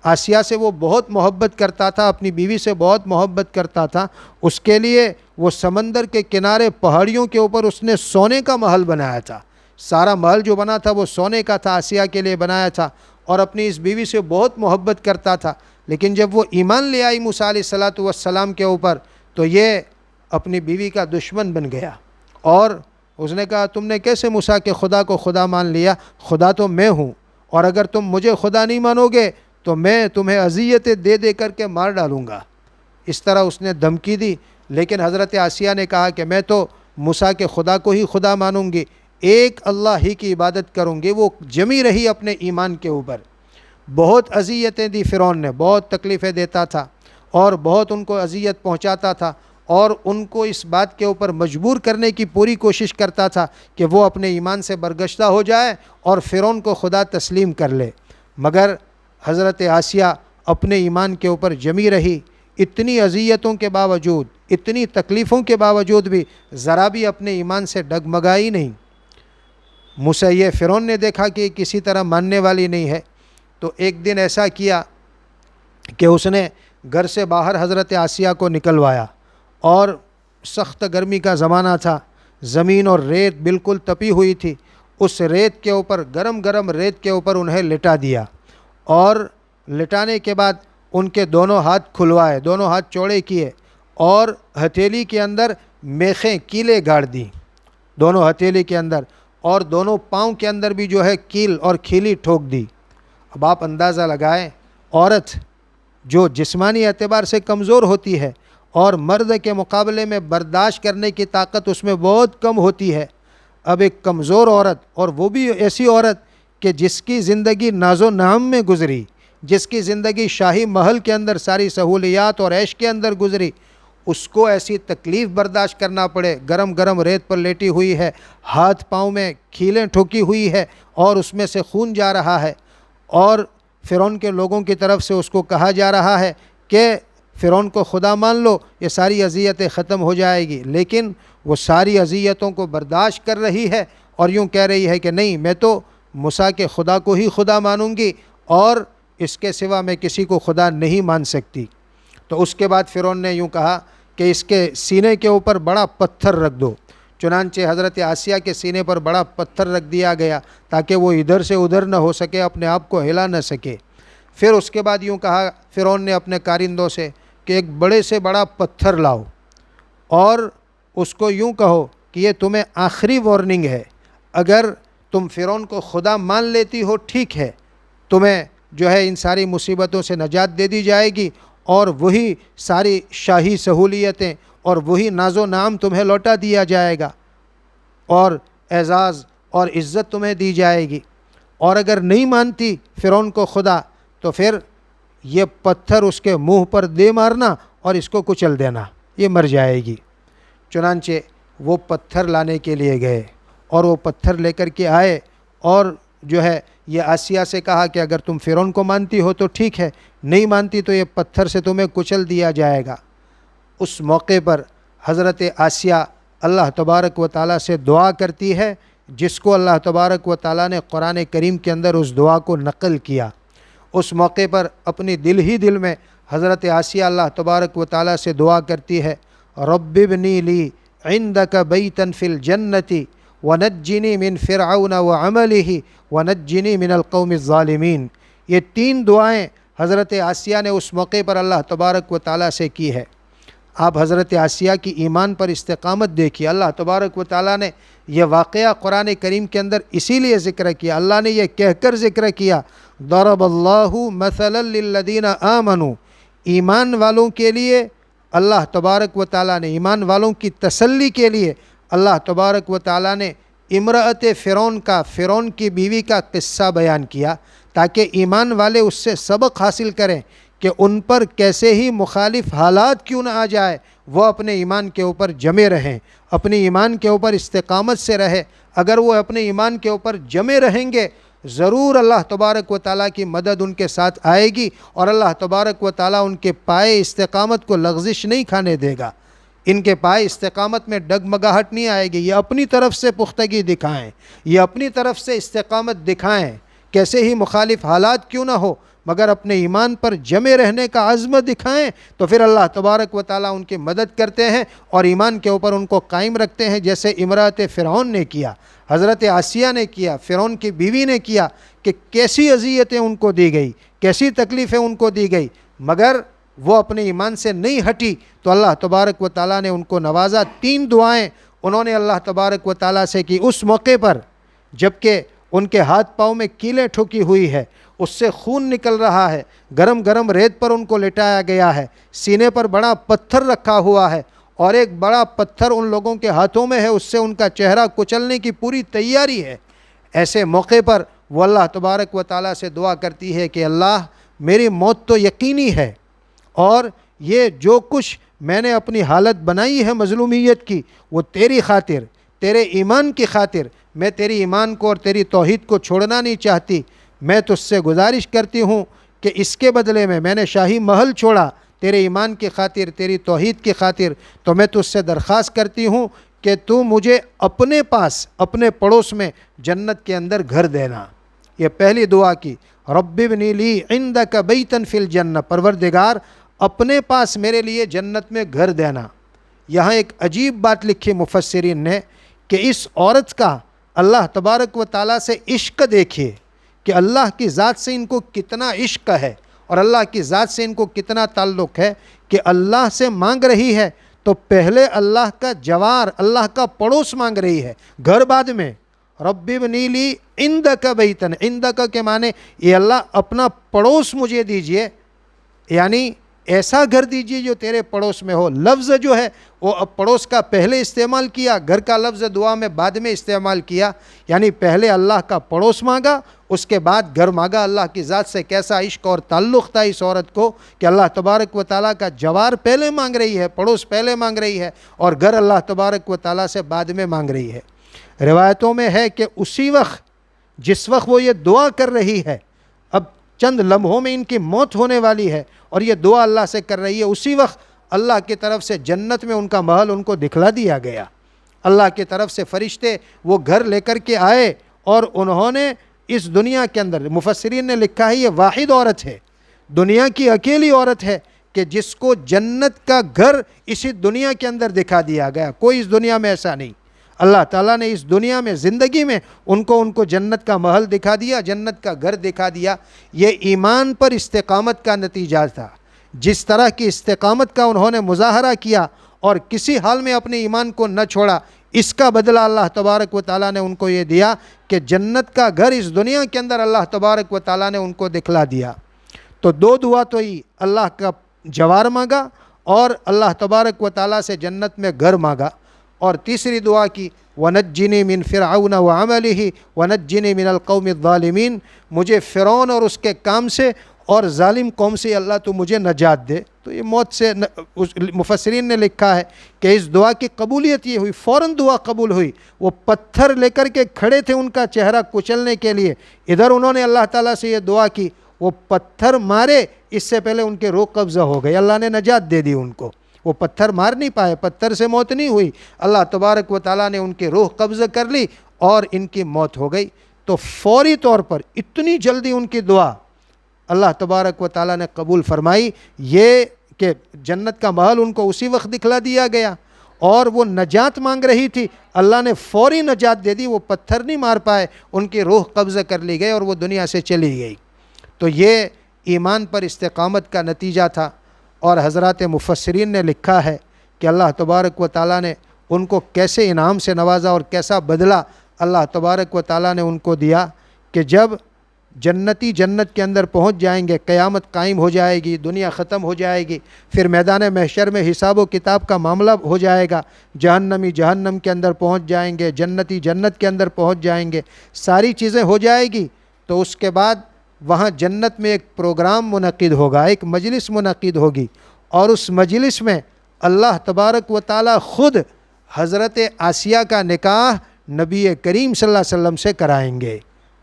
آسیہ سے وہ بہت محبت کرتا تھا، اپنی بیوی سے بہت محبت کرتا تھا، اس کے لیے وہ سمندر کے کنارے پہاڑیوں کے اوپر اس نے سونے کا محل بنایا تھا، سارا محل جو بنا تھا وہ سونے کا تھا، آسیہ کے لیے بنایا تھا، اور اپنی اس بیوی سے بہت محبت کرتا تھا۔ لیکن جب وہ ایمان لے آئی موسیٰ علیہ السلام کے اوپر تو یہ اپنی بیوی کا دشمن بن گیا، اور اس نے کہا تم نے کیسے موسیٰ کے خدا کو خدا مان لیا، خدا تو میں ہوں، اور اگر تم مجھے خدا نہیں مانو گے تو میں تمہیں اذیتیں دے دے کر کے مار ڈالوں گا۔ اس طرح اس نے دھمکی دی، لیکن حضرت آسیہ نے کہا کہ میں تو موسیٰ کے خدا کو ہی خدا مانوں گی، ایک اللہ ہی کی عبادت کروں گی۔ وہ جمی رہی اپنے ایمان کے اوپر۔ بہت اذیتیں دی فرعون نے، بہت تکلیفیں دیتا تھا اور بہت ان کو اذیت پہنچاتا تھا، اور ان کو اس بات کے اوپر مجبور کرنے کی پوری کوشش کرتا تھا کہ وہ اپنے ایمان سے برگشتہ ہو جائے اور فرعون کو خدا تسلیم کر لے۔ مگر حضرت آسیہ اپنے ایمان کے اوپر جمی رہی، اتنی اذیتوں کے باوجود، اتنی تکلیفوں کے باوجود بھی ذرا بھی اپنے ایمان سے ڈگمگائی نہیں۔ یہ فرعون نے دیکھا کہ کسی طرح ماننے والی نہیں ہے، تو ایک دن ایسا کیا کہ اس نے گھر سے باہر حضرت آسیہ کو نکلوایا، اور سخت گرمی کا زمانہ تھا، زمین اور ریت بالکل تپی ہوئی تھی، اس ریت کے اوپر، گرم گرم ریت کے اوپر انہیں لٹا دیا، اور لٹانے کے بعد ان کے دونوں ہاتھ کھلوائے، دونوں ہاتھ چوڑے کیے، اور ہتھیلی کے اندر میخیں، کیلیں گاڑ دیں دونوں ہتھیلی کے اندر، اور دونوں پاؤں کے اندر بھی جو ہے کیل اور کھیلی ٹھوک دی۔ اب آپ اندازہ لگائیں، عورت جو جسمانی اعتبار سے کمزور ہوتی ہے اور مرد کے مقابلے میں برداشت کرنے کی طاقت اس میں بہت کم ہوتی ہے، اب ایک کمزور عورت، اور وہ بھی ایسی عورت کہ جس کی زندگی ناز و نعم میں گزری، جس کی زندگی شاہی محل کے اندر ساری سہولیات اور عیش کے اندر گزری، اس کو ایسی تکلیف برداشت کرنا پڑے، گرم گرم ریت پر لیٹی ہوئی ہے، ہاتھ پاؤں میں کھیلیں ٹھوکی ہوئی ہے اور اس میں سے خون جا رہا ہے، اور فرعون کے لوگوں کی طرف سے اس کو کہا جا رہا ہے کہ فرعون کو خدا مان لو، یہ ساری اذیتیں ختم ہو جائے گی، لیکن وہ ساری اذیتوں کو برداشت کر رہی ہے اور یوں کہہ رہی ہے کہ نہیں، میں تو موسیٰ کے خدا کو ہی خدا مانوں گی، اور اس کے سوا میں کسی کو خدا نہیں مان سکتی۔ تو اس کے بعد فرعون نے یوں کہا کہ اس کے سینے کے اوپر بڑا پتھر رکھ دو۔ چنانچہ حضرت آسیہ کے سینے پر بڑا پتھر رکھ دیا گیا تاکہ وہ ادھر سے ادھر نہ ہو سکے، اپنے آپ کو ہلا نہ سکے۔ پھر اس کے بعد یوں کہا فرعون نے اپنے کارندوں سے کہ ایک بڑے سے بڑا پتھر لاؤ، اور اس کو یوں کہو کہ یہ تمہیں آخری وارننگ ہے، اگر تم فرعون کو خدا مان لیتی ہو ٹھیک ہے، تمہیں جو ہے ان ساری مصیبتوں سے نجات دے دی جائے گی، اور وہی ساری شاہی سہولیتیں اور وہی ناز و نعم تمہیں لوٹا دیا جائے گا، اور اعزاز اور عزت تمہیں دی جائے گی، اور اگر نہیں مانتی فرعون کو خدا تو پھر یہ پتھر اس کے منہ پر دے مارنا اور اس کو کچل دینا، یہ مر جائے گی۔ چنانچہ وہ پتھر لانے کے لیے گئے، اور وہ پتھر لے کر کے آئے، اور جو ہے یہ آسیہ سے کہا کہ اگر تم فرعون کو مانتی ہو تو ٹھیک ہے، نہیں مانتی تو یہ پتھر سے تمہیں کچل دیا جائے گا۔ اس موقع پر حضرت آسیہ اللہ تبارک و تعالیٰ سے دعا کرتی ہے، جس کو اللہ تبارک و تعالیٰ نے قرآن کریم کے اندر اس دعا کو نقل کیا۔ اس موقع پر اپنی دل میں حضرت آسیہ اللہ تبارک و تعالیٰ سے دعا کرتی ہے، رب ابنی لی عندک بیتن فی الجنت ونجنی من فرعون وعملہ ونجنی من القوم الظالمین۔ یہ 3 دعائیں حضرت آسیہ نے اس موقع پر اللہ تبارک و تعالیٰ سے کی ہے۔ آپ حضرت آسیہ کی ایمان پر استقامت دیکھیے۔ اللہ تبارک و تعالیٰ نے یہ واقعہ قرآن کریم کے اندر اسی لیے ذکر کیا، اللہ نے یہ کہہ کر ذکر کیا، ضرب اللہ مثلا للذین آمنوا، ایمان والوں کے لیے اللہ تبارک و تعالیٰ نے، ایمان والوں کی تسلی کے لیے اللہ تبارک و تعالیٰ نے امرأت فرعون کی بیوی کا قصہ بیان کیا، تاکہ ایمان والے اس سے سبق حاصل کریں کہ ان پر کیسے ہی مخالف حالات کیوں نہ آ جائے، وہ اپنے ایمان کے اوپر جمے رہیں، اپنی ایمان کے اوپر استقامت سے رہے۔ اگر وہ اپنے ایمان کے اوپر جمے رہیں گے، ضرور اللہ تبارک و تعالیٰ کی مدد ان کے ساتھ آئے گی، اور اللہ تبارک و تعالیٰ ان کے پائے استقامت کو لغزش نہیں کھانے دے گا، ان کے پائے استقامت میں ڈگمگاہٹ نہیں آئے گی۔ یہ اپنی طرف سے پختگی دکھائیں، یہ اپنی طرف سے استقامت دکھائیں، کیسے ہی مخالف حالات کیوں نہ ہو، مگر اپنے ایمان پر جمے رہنے کا عزم دکھائیں، تو پھر اللہ تبارک و تعالیٰ ان کی مدد کرتے ہیں اور ایمان کے اوپر ان کو قائم رکھتے ہیں، جیسے امرأت فرعون نے کیا، حضرت آسیہ نے کیا، فرعون کی بیوی نے کیا، کہ کیسی اذیتیں ان کو دی گئی، کیسی تکلیفیں ان کو دی گئی، مگر وہ اپنے ایمان سے نہیں ہٹی، تو اللہ تبارک و تعالیٰ نے ان کو نوازا۔ 3 دعائیں انہوں نے اللہ تبارک و تعالیٰ سے کی اس موقع پر جبکہ ان کے ہاتھ پاؤں میں کیلیں ٹھوکی ہوئی ہے، اس سے خون نکل رہا ہے، گرم گرم ریت پر ان کو لٹایا گیا ہے، سینے پر بڑا پتھر رکھا ہوا ہے، اور ایک بڑا پتھر ان لوگوں کے ہاتھوں میں ہے، اس سے ان کا چہرہ کچلنے کی پوری تیاری ہے۔ ایسے موقع پر وہ اللہ تبارک و تعالیٰ سے دعا کرتی ہے کہ اللہ میری موت تو یقینی ہے، اور یہ جو کچھ میں نے اپنی حالت بنائی ہے مظلومیت کی، وہ تیری خاطر، تیرے ایمان کی خاطر، میں تیری ایمان کو اور تیری توحید کو چھوڑنا نہیں چاہتی۔ میں تجھ سے گزارش کرتی ہوں کہ اس کے بدلے میں نے شاہی محل چھوڑا تیرے ایمان کی خاطر، تیری توحید کی خاطر، تو میں تجھ سے درخواست کرتی ہوں کہ تو مجھے اپنے پاس، اپنے پڑوس میں جنت کے اندر گھر دینا۔ یہ پہلی دعا کی، رب ابنی لی عندک بیتن فی الجنہ، پروردگار اپنے پاس میرے لیے جنت میں گھر دینا۔ یہاں ایک عجیب بات لکھی مفسرین نے کہ اس عورت کا اللہ تبارک و تعالیٰ سے عشق دیکھیے کہ اللہ کی ذات سے ان کو کتنا عشق ہے، اور اللہ کی ذات سے ان کو کتنا تعلق ہے کہ اللہ سے مانگ رہی ہے تو پہلے اللہ کا جوار، اللہ کا پڑوس مانگ رہی ہے، گھر بعد میں۔ رب ابنی لی عندک بیتن، عندک کے معنی یہ اللہ اپنا پڑوس مجھے دیجئے، یعنی ایسا گھر دیجئے جو تیرے پڑوس میں ہو۔ لفظ جو ہے وہ اب پڑوس کا پہلے استعمال کیا، گھر کا لفظ دعا میں بعد میں استعمال کیا، یعنی پہلے اللہ کا پڑوس مانگا، اس کے بعد گھر مانگا۔ اللہ کی ذات سے کیسا عشق اور تعلق تھا اس عورت کو کہ اللہ تبارک و تعالیٰ کا جوار پہلے مانگ رہی ہے، پڑوس پہلے مانگ رہی ہے، اور گھر اللہ تبارک و تعالیٰ سے بعد میں مانگ رہی ہے۔ روایتوں میں ہے کہ اسی وقت جس وقت وہ یہ دعا کر رہی ہے، اب چند لمحوں میں ان کی موت ہونے والی ہے اور یہ دعا اللہ سے کر رہی ہے، اسی وقت اللہ کی طرف سے جنت میں ان کا محل ان کو دکھلا دیا گیا۔ اللہ کی طرف سے فرشتے وہ گھر لے کر کے آئے، اور انہوں نے اس دنیا کے اندر، مفسرین نے لکھا ہے یہ واحد عورت ہے، دنیا کی اکیلی عورت ہے کہ جس کو جنت کا گھر اسی دنیا کے اندر دکھا دیا گیا۔ کوئی اس دنیا میں ایسا نہیں، اللہ تعالیٰ نے اس دنیا میں زندگی میں ان کو جنت کا محل دکھا دیا، جنت کا گھر دکھا دیا۔ یہ ایمان پر استقامت کا نتیجہ تھا۔ جس طرح کی استقامت کا انہوں نے مظاہرہ کیا اور کسی حال میں اپنے ایمان کو نہ چھوڑا، اس کا بدلہ اللہ تبارک و تعالیٰ نے ان کو یہ دیا کہ جنت کا گھر اس دنیا کے اندر اللہ تبارک و تعالیٰ نے ان کو دکھلا دیا۔ تو 2 دعا تو ہی اللہ کا جوار مانگا اور اللہ تبارک و تعالیٰ سے جنت میں گھر مانگا، اور تیسری دعا کی، وَنَجِّنِي مِن فِرْعَوْنَ وَعَمَلِهِ وَنَجِّنِي مِنَ الْقَوْمِ الظَّالِمِينَ، مجھے فرعون اور اس کے کام سے اور ظالم قوم سے اللہ تو مجھے نجات دے۔ تو یہ موت سے مفسرین نے لکھا ہے کہ اس دعا کی قبولیت یہ ہوئی، فوراً دعا قبول ہوئی۔ وہ پتھر لے کر کے کھڑے تھے ان کا چہرہ کچلنے کے لیے، ادھر انہوں نے اللہ تعالیٰ سے یہ دعا کی، وہ پتھر مارے اس سے پہلے ان کے روح قبضہ ہو گئے، اللہ نے نجات دے دی ان کو۔ وہ پتھر مار نہیں پائے، پتھر سے موت نہیں ہوئی، اللہ تبارک و تعالیٰ نے ان کی روح قبض کر لی اور ان کی موت ہو گئی۔ تو فوری طور پر اتنی جلدی ان کی دعا اللہ تبارک و تعالیٰ نے قبول فرمائی، یہ کہ جنت کا محل ان کو اسی وقت دکھلا دیا گیا، اور وہ نجات مانگ رہی تھی، اللہ نے فوری نجات دے دی، وہ پتھر نہیں مار پائے، ان کی روح قبضہ کر لی گئی اور وہ دنیا سے چلی گئی۔ تو یہ ایمان پر استقامت کا نتیجہ تھا، اور حضرات مفسرین نے لکھا ہے کہ اللہ تبارک و تعالیٰ نے ان کو کیسے انعام سے نوازا اور کیسا بدلہ اللہ تبارک و تعالیٰ نے ان کو دیا، کہ جب جنتی جنت کے اندر پہنچ جائیں گے، قیامت قائم ہو جائے گی، دنیا ختم ہو جائے گی، پھر میدان محشر میں حساب و کتاب کا معاملہ ہو جائے گا، جہنمی جہنم کے اندر پہنچ جائیں گے، جنتی جنت کے اندر پہنچ جائیں گے، ساری چیزیں ہو جائے گی۔ تو اس کے بعد وہاں جنت میں ایک پروگرام منعقد ہوگا، ایک مجلس منعقد ہوگی، اور اس مجلس میں اللہ تبارک و تعالیٰ خود حضرت آسیہ کا نکاح نبی کریم صلی اللہ علیہ وسلم سے کرائیں گے۔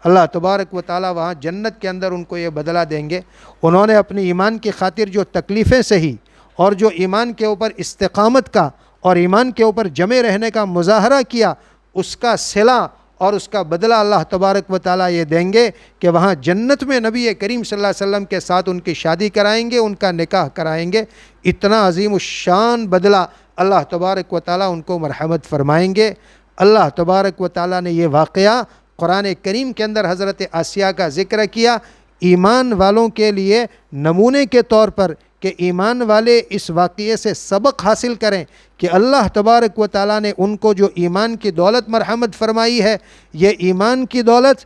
اللہ تبارک و تعالیٰ وہاں جنت کے اندر ان کو یہ بدلہ دیں گے، انہوں نے اپنی ایمان کی خاطر جو تکلیفیں سہی اور جو ایمان کے اوپر استقامت کا اور ایمان کے اوپر جمے رہنے کا مظاہرہ کیا، اس کا صلہ اور اس کا بدلہ اللہ تبارک و تعالیٰ یہ دیں گے کہ وہاں جنت میں نبی کریم صلی اللہ علیہ وسلم کے ساتھ ان کی شادی کرائیں گے، ان کا نکاح کرائیں گے۔ اتنا عظیم الشان بدلہ اللہ تبارک و تعالیٰ ان کو مرحمت فرمائیں گے۔ اللہ تبارک و تعالیٰ نے یہ واقعہ قرآن کریم کے اندر حضرت آسیہ کا ذکر کیا ایمان والوں کے لیے نمونے کے طور پر، کہ ایمان والے اس واقعے سے سبق حاصل کریں کہ اللہ تبارک و تعالیٰ نے ان کو جو ایمان کی دولت مرحمت فرمائی ہے، یہ ایمان کی دولت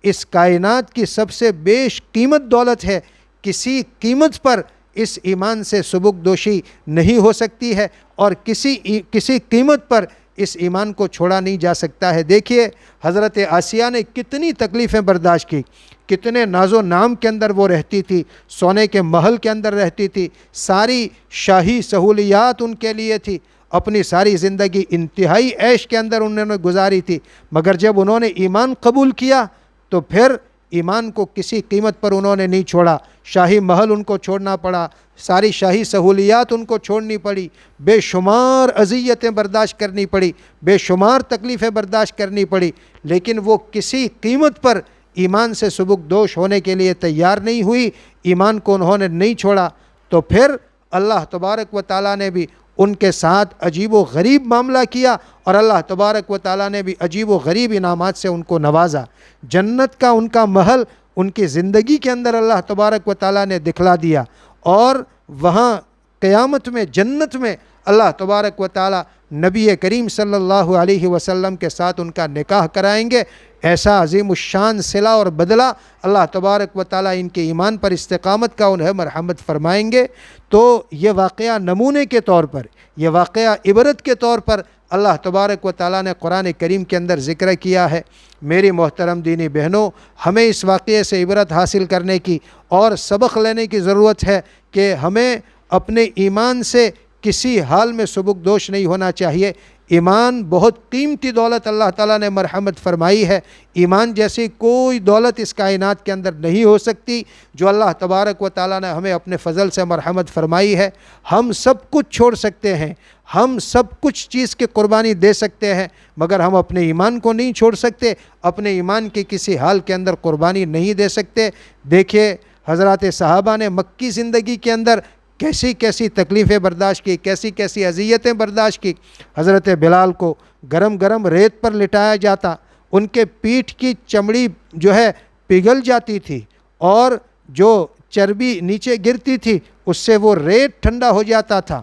اس کائنات کی سب سے بیش قیمت دولت ہے، کسی قیمت پر اس ایمان سے سبک دوشی نہیں ہو سکتی ہے، اور کسی قیمت پر اس ایمان کو چھوڑا نہیں جا سکتا ہے۔ دیکھیے حضرت آسیہ نے کتنی تکلیفیں برداشت کی، کتنے ناز و نام کے اندر وہ رہتی تھی، سونے کے محل کے اندر رہتی تھی، ساری شاہی سہولیات ان کے لیے تھی، اپنی ساری زندگی انتہائی عیش کے اندر انہوں نے گزاری تھی، مگر جب انہوں نے ایمان قبول کیا تو پھر ایمان کو کسی قیمت پر انہوں نے نہیں چھوڑا، شاہی محل ان کو چھوڑنا پڑا، ساری شاہی سہولیات ان کو چھوڑنی پڑی، بے شمار اذیتیں برداشت کرنی پڑی، بے شمار تکلیفیں برداشت کرنی پڑی، لیکن وہ کسی قیمت پر ایمان سے سبک دوش ہونے کے لیے تیار نہیں ہوئی، ایمان کو انہوں نے نہیں چھوڑا۔ تو پھر اللہ تبارک و تعالیٰ نے بھی ان کے ساتھ عجیب و غریب معاملہ کیا، اور اللہ تبارک و تعالیٰ نے بھی عجیب و غریب انعامات سے ان کو نوازا۔ جنت کا ان کا محل ان کی زندگی کے اندر اللہ تبارک و تعالیٰ نے دکھلا دیا، اور وہاں قیامت میں جنت میں اللہ تبارک و تعالیٰ نبی کریم صلی اللہ علیہ وسلم کے ساتھ ان کا نکاح کرائیں گے۔ ایسا عظیم الشان صلہ اور بدلہ اللہ تبارک و تعالیٰ ان کے ایمان پر استقامت کا انہیں مرحمت فرمائیں گے۔ تو یہ واقعہ نمونے کے طور پر، یہ واقعہ عبرت کے طور پر اللہ تبارک و تعالیٰ نے قرآن کریم کے اندر ذکر کیا ہے۔ میری محترم دینی بہنوں، ہمیں اس واقعے سے عبرت حاصل کرنے کی اور سبق لینے کی ضرورت ہے کہ ہمیں اپنے ایمان سے کسی حال میں سبک دوش نہیں ہونا چاہیے۔ ایمان بہت قیمتی دولت اللہ تعالیٰ نے مرحمت فرمائی ہے، ایمان جیسی کوئی دولت اس کائنات کے اندر نہیں ہو سکتی جو اللہ تبارک و تعالیٰ نے ہمیں اپنے فضل سے مرحمت فرمائی ہے۔ ہم سب کچھ چھوڑ سکتے ہیں، ہم سب کچھ چیز کی قربانی دے سکتے ہیں، مگر ہم اپنے ایمان کو نہیں چھوڑ سکتے، اپنے ایمان کی کسی حال کے اندر قربانی نہیں دے سکتے۔ دیکھیے حضرات صحابہ نے مکی زندگی کے اندر کیسی کیسی تکلیفیں برداشت کی، کیسی کیسی اذیتیں برداشت کی۔ حضرت بلال کو گرم گرم ریت پر لٹایا جاتا، ان کے پیٹھ کی چمڑی جو ہے پگھل جاتی تھی، اور جو چربی نیچے گرتی تھی اس سے وہ ریت ٹھنڈا ہو جاتا تھا،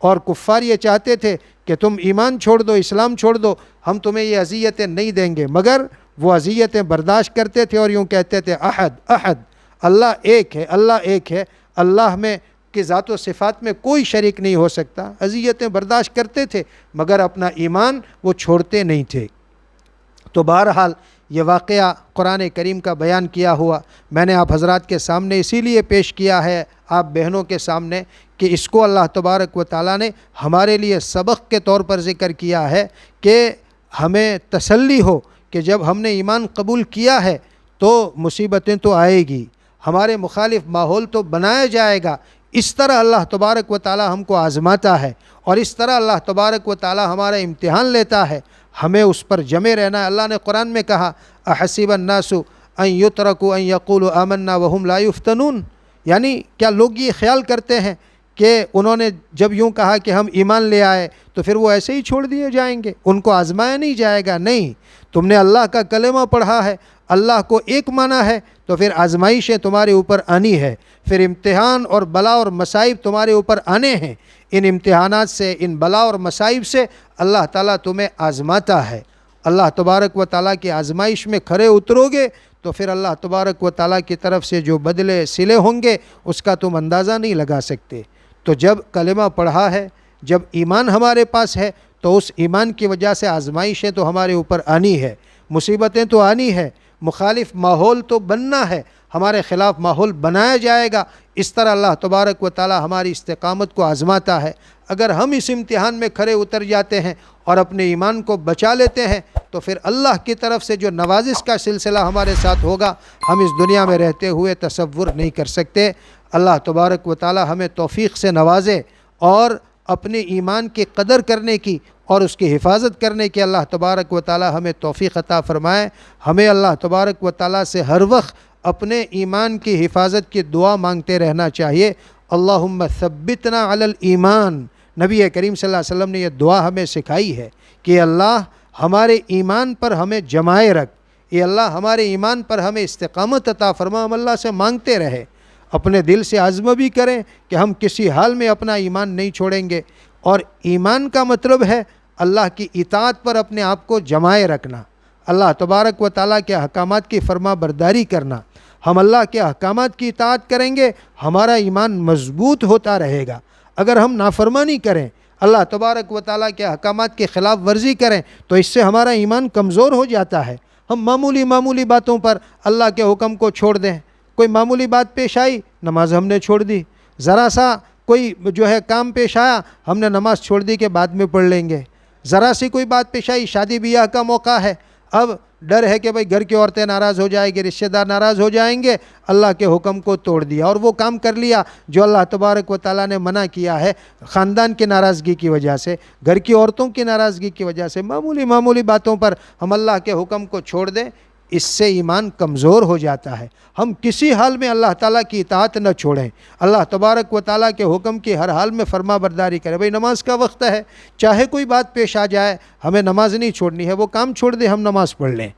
اور کفار یہ چاہتے تھے کہ تم ایمان چھوڑ دو، اسلام چھوڑ دو، ہم تمہیں یہ اذیتیں نہیں دیں گے، مگر وہ اذیتیں برداشت کرتے تھے اور یوں کہتے تھے احد احد، اللہ ایک ہے، اللہ ایک ہے، اللہ میں کہ ذات و صفات میں کوئی شریک نہیں ہو سکتا۔ اذیتیں برداشت کرتے تھے مگر اپنا ایمان وہ چھوڑتے نہیں تھے۔ تو بہرحال یہ واقعہ قرآن کریم کا بیان کیا ہوا میں نے آپ حضرات کے سامنے اسی لیے پیش کیا ہے، آپ بہنوں کے سامنے، کہ اس کو اللہ تبارک و تعالیٰ نے ہمارے لیے سبق کے طور پر ذکر کیا ہے کہ ہمیں تسلی ہو کہ جب ہم نے ایمان قبول کیا ہے تو مصیبتیں تو آئے گی، ہمارے مخالف ماحول تو بنایا جائے گا، اس طرح اللہ تبارک و تعالی ہم کو آزماتا ہے، اور اس طرح اللہ تبارک و تعالی ہمارا امتحان لیتا ہے، ہمیں اس پر جمے رہنا ہے۔ اللہ نے قرآن میں کہا احسب الناس ان یترکوا ان یقولوا آمنا وهم لا یفتنون، یعنی کیا لوگ یہ خیال کرتے ہیں کہ انہوں نے جب یوں کہا کہ ہم ایمان لے آئے تو پھر وہ ایسے ہی چھوڑ دیے جائیں گے، ان کو آزمایا نہیں جائے گا؟ نہیں، تم نے اللہ کا کلمہ پڑھا ہے، اللہ کو ایک مانا ہے، تو پھر آزمائشیں تمہارے اوپر آنی ہے، پھر امتحان اور بلا اور مصائب تمہارے اوپر آنے ہیں۔ ان امتحانات سے، ان بلا اور مصائب سے اللہ تعالیٰ تمہیں آزماتا ہے۔ اللہ تبارک و تعالیٰ کی آزمائش میں کھرے اترو گے تو پھر اللہ تبارک و تعالیٰ کی طرف سے جو بدلے صلے ہوں گے اس کا تم اندازہ نہیں لگا سکتے۔ تو جب کلمہ پڑھا ہے، جب ایمان ہمارے پاس ہے، تو اس ایمان کی وجہ سے آزمائشیں تو ہمارے اوپر آنی ہے، مصیبتیں تو آنی ہے، مخالف ماحول تو بننا ہے، ہمارے خلاف ماحول بنایا جائے گا۔ اس طرح اللہ تبارک و تعالی ہماری استقامت کو آزماتا ہے۔ اگر ہم اس امتحان میں کھرے اتر جاتے ہیں اور اپنے ایمان کو بچا لیتے ہیں تو پھر اللہ کی طرف سے جو نوازش کا سلسلہ ہمارے ساتھ ہوگا ہم اس دنیا میں رہتے ہوئے تصور نہیں کر سکتے۔ اللہ تبارک و تعالی ہمیں توفیق سے نوازے اور اپنے ایمان کی قدر کرنے کی اور اس کی حفاظت کرنے کی اللہ تبارک و تعالی ہمیں توفیق عطا فرمائے۔ ہمیں اللہ تبارک و تعالی سے ہر وقت اپنے ایمان کی حفاظت کی دعا مانگتے رہنا چاہیے۔ اللہم ثبتنا علی الایمان، نبی کریم صلی اللہ علیہ وسلم نے یہ دعا ہمیں سکھائی ہے کہ اللہ ہمارے ایمان پر ہمیں جمائے رکھ، یہ اللہ ہمارے ایمان پر ہمیں استقامت عطا فرما۔ ہم اللہ سے مانگتے رہے، اپنے دل سے عزم بھی کریں کہ ہم کسی حال میں اپنا ایمان نہیں چھوڑیں گے۔ اور ایمان کا مطلب ہے اللہ کی اطاعت پر اپنے آپ کو جمائے رکھنا، اللہ تبارک و تعالیٰ کے احکامات کی فرما برداری کرنا۔ ہم اللہ کے احکامات کی اطاعت کریں گے، ہمارا ایمان مضبوط ہوتا رہے گا۔ اگر ہم نافرمانی کریں، اللہ تبارک و تعالیٰ کے احکامات کی خلاف ورزی کریں تو اس سے ہمارا ایمان کمزور ہو جاتا ہے۔ ہم معمولی باتوں پر اللہ کے حکم کو چھوڑ دیں، کوئی معمولی بات پیش آئی، نماز ہم نے چھوڑ دی، ذرا سا کوئی کام پیش آیا، ہم نے نماز چھوڑ دی کہ بعد میں پڑھ لیں گے، ذرا سی کوئی بات پیش آئی، شادی بیاہ کا موقع ہے، اب ڈر ہے کہ بھئی گھر کی عورتیں ناراض ہو جائیں گے، رشتہ دار ناراض ہو جائیں گے، اللہ کے حکم کو توڑ دیا اور وہ کام کر لیا جو اللہ تبارک و تعالیٰ نے منع کیا ہے، خاندان کی ناراضگی کی وجہ سے، گھر کی عورتوں کی ناراضگی کی وجہ سے، معمولی باتوں پر ہم اللہ کے حکم کو چھوڑ دیں، اس سے ایمان کمزور ہو جاتا ہے۔ ہم کسی حال میں اللہ تعالیٰ کی اطاعت نہ چھوڑیں، اللہ تبارک و تعالیٰ کے حکم کی ہر حال میں فرما برداری کریں۔ بھئی نماز کا وقت ہے، چاہے کوئی بات پیش آ جائے، ہمیں نماز نہیں چھوڑنی ہے، وہ کام چھوڑ دیں، ہم نماز پڑھ لیں۔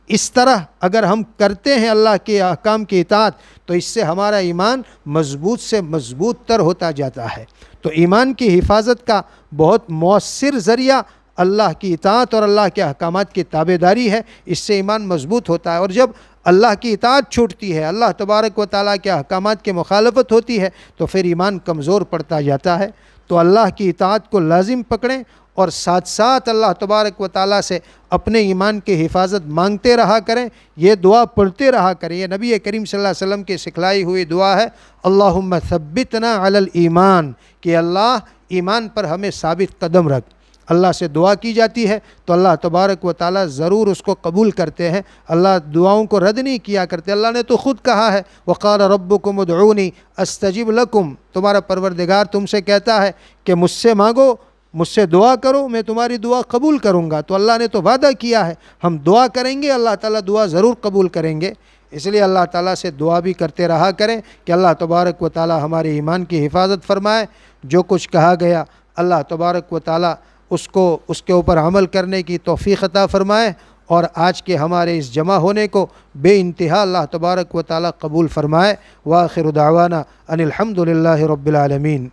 اس طرح اگر ہم کرتے ہیں اللہ کے احکام کی اطاعت تو اس سے ہمارا ایمان مضبوط سے مضبوط تر ہوتا جاتا ہے۔ تو ایمان کی حفاظت کا بہت مؤثر ذریعہ اللہ کی اطاعت اور اللہ کے احکامات کی تابعداری ہے، اس سے ایمان مضبوط ہوتا ہے۔ اور جب اللہ کی اطاعت چھوٹتی ہے، اللہ تبارک و تعالیٰ کے احکامات کی مخالفت ہوتی ہے تو پھر ایمان کمزور پڑتا جاتا ہے۔ تو اللہ کی اطاعت کو لازم پکڑیں اور ساتھ ساتھ اللہ تبارک و تعالیٰ سے اپنے ایمان کی حفاظت مانگتے رہا کریں، یہ دعا پڑھتے رہا کریں۔ یہ نبی کریم صلی اللہ علیہ وسلم کی سکھلائی ہوئی دعا ہے، اللہم ثبتنا علی الایمان، کہ اللہ ایمان پر ہمیں ثابت قدم رکھ۔ اللہ سے دعا کی جاتی ہے تو اللہ تبارک و تعالیٰ ضرور اس کو قبول کرتے ہیں، اللہ دعاؤں کو رد نہیں کیا کرتے۔ اللہ نے تو خود کہا ہے وقال ربکم ادعونی استجب لکم، تمہارا پروردگار تم سے کہتا ہے کہ مجھ سے مانگو، مجھ سے دعا کرو، میں تمہاری دعا قبول کروں گا۔ تو اللہ نے تو وعدہ کیا ہے، ہم دعا کریں گے، اللہ تعالیٰ دعا ضرور قبول کریں گے۔ اس لیے اللہ تعالیٰ سے دعا بھی کرتے رہا کریں کہ اللہ تبارک و تعالیٰ ہمارے ایمان کی حفاظت فرمائے۔ جو کچھ کہا گیا اللہ تبارک و تعالیٰ اس کے اوپر عمل کرنے کی توفیق عطا فرمائے، اور آج کے ہمارے اس جمع ہونے کو بے انتہا اللہ تبارک و تعالیٰ قبول فرمائے۔ وآخر دعوانا ان الحمد للہ رب العالمین۔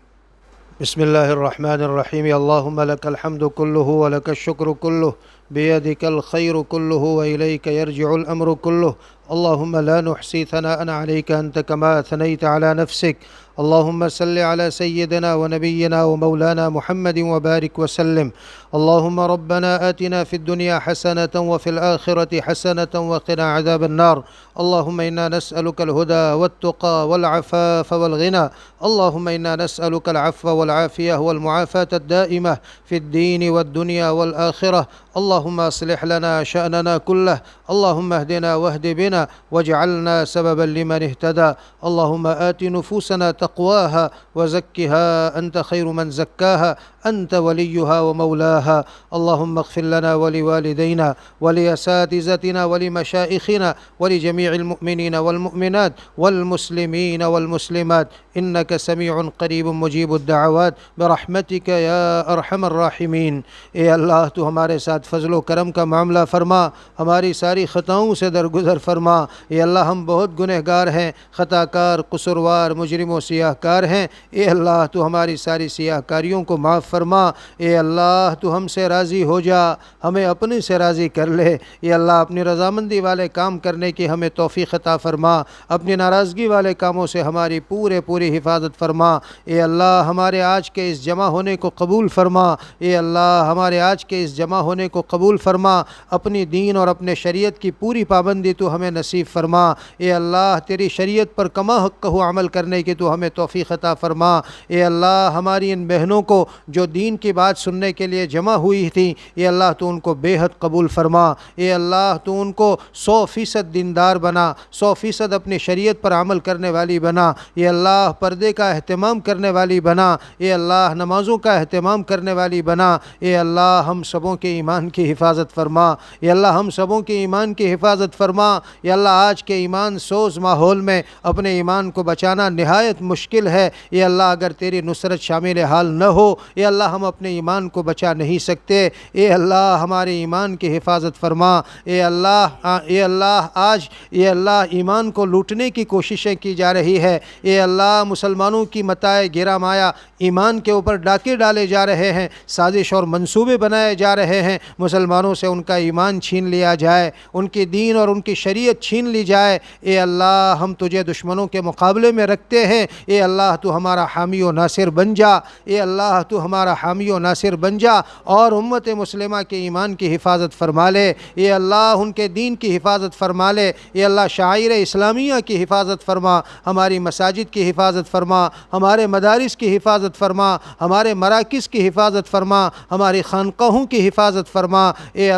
بسم اللہ الرحمن الرحیم۔ اللہم لک الحمد کلہ ولک الشکر کلہ بیدک الخیر کلہ وإلیک یرجع الامر کلہ۔ اللہم لا نحصی ثناء علیک انت کما ثنیت علی نفسک۔ اللهم صل على سيدنا ونبينا ومولانا محمد وبارك وسلم. اللهم ربنا آتنا في الدنيا حسنة وفي الآخرة حسنة وقنا عذاب النار. اللهم إنا نسألك الهدى والتقى والعفاف والغنى. اللهم إنا نسألك العفو والعافية والمعافاة الدائمة في الدين والدنيا والآخرة. اللهم اللهم اصلح لنا شأننا كله اللهم اهدنا واهد بنا واجعلنا سببا لمن اهتدى اللهم آت نفوسنا تقواها وزكها أنت خير من زكاها أنت وليها ومولاها اللهم اغفر لنا ولوالدينا ولأساتذتنا ولمشائخنا ولجميع المؤمنين والمؤمنات والمسلمين والمسلمات إنك سميع قریب مجیب الدعوات برحمتک یا ارحم الراحمین۔ اے اللہ تو ہمارے ساتھ فضل و کرم کا معاملہ فرما، ہماری ساری خطاؤں سے درگزر فرما۔ اے اللہ ہم بہت گنہگار ہیں، خطا کار، قصوروار، مجرم و سیاہ کار ہیں۔ اے اللہ تو ہماری ساری سیاہ کاریوں کو معاف فرما۔ اے اللہ تو ہم سے راضی ہو جا، ہمیں اپنے سے راضی کر لے۔ اے اللہ اپنی رضامندی والے کام کرنے کی ہمیں توفیق عطا فرما، اپنی ناراضگی والے کاموں سے ہماری پوری حفاظت فرما۔ اے اللہ ہمارے آج کے اس جمع ہونے کو قبول فرما۔ اے اللہ ہمارے آج کے اس جمع ہونے کو قبول فرما، اپنی دین اور اپنے شریعت کی پوری پابندی تو ہمیں نصیب فرما۔ اے اللہ تیری شریعت پر کما حق عمل کرنے کی تو ہمیں توفیق عطا فرما۔ اے اللہ ہماری ان بہنوں کو جو دین کی بات سننے کے لیے جمع ہوئی تھیں، اے اللہ تو ان کو بے حد قبول فرما۔ اے اللہ تو ان کو 100% دیندار بنا، 100% اپنی شریعت پر عمل کرنے والی بنا۔ اے اللہ پردے کا اہتمام کرنے والی بنا۔ اے اللہ نمازوں کا اہتمام کرنے والی بنا۔ اے اللہ ہم سبوں کے ایمان کی حفاظت فرما۔ اے اللہ ہم سبوں کے ایمان کی حفاظت فرما۔ اے اللہ آج کے ایمان سوز ماحول میں اپنے ایمان کو بچانا نہایت مشکل ہے۔ اے اللہ اگر تیری نصرت شامل حال نہ ہو، اے اللہ ہم اپنے ایمان کو بچا نہیں سکتے۔ اے اللہ ہمارے ایمان کی حفاظت فرما۔ اے اللہ آج اے اللہ ایمان کو لوٹنے کی کوششیں کی جا رہی ہے۔ اے اللہ مسلمانوں کی متاع گرا مایا ایمان کے اوپر ڈاکے ڈالے جا رہے ہیں، سازش اور منصوبے بنائے جا رہے ہیں، مسلمانوں سے ان کا ایمان چھین لیا جائے، ان کی دین اور ان کی شریعت چھین لی جائے۔ اے اللہ ہم تجھے دشمنوں کے مقابلے میں رکھتے ہیں۔ اے اللہ تو ہمارا حامی و ناصر بن جا۔ اے اللہ تو ہمارا حامی و ناصر بن جا اور امت مسلمہ کے ایمان کی حفاظت فرما لے۔ اے اللہ ان کے دین کی حفاظت فرما لے۔ اے اللہ شعائر اسلامیہ کی حفاظت فرما، ہماری مساجد کی حفاظت فرما، ہمارے مدارس کی حفاظت فرما، ہمارے مراکز کی حفاظت فرما، ہماری خانقاہوں کی حفاظت فرما۔ اے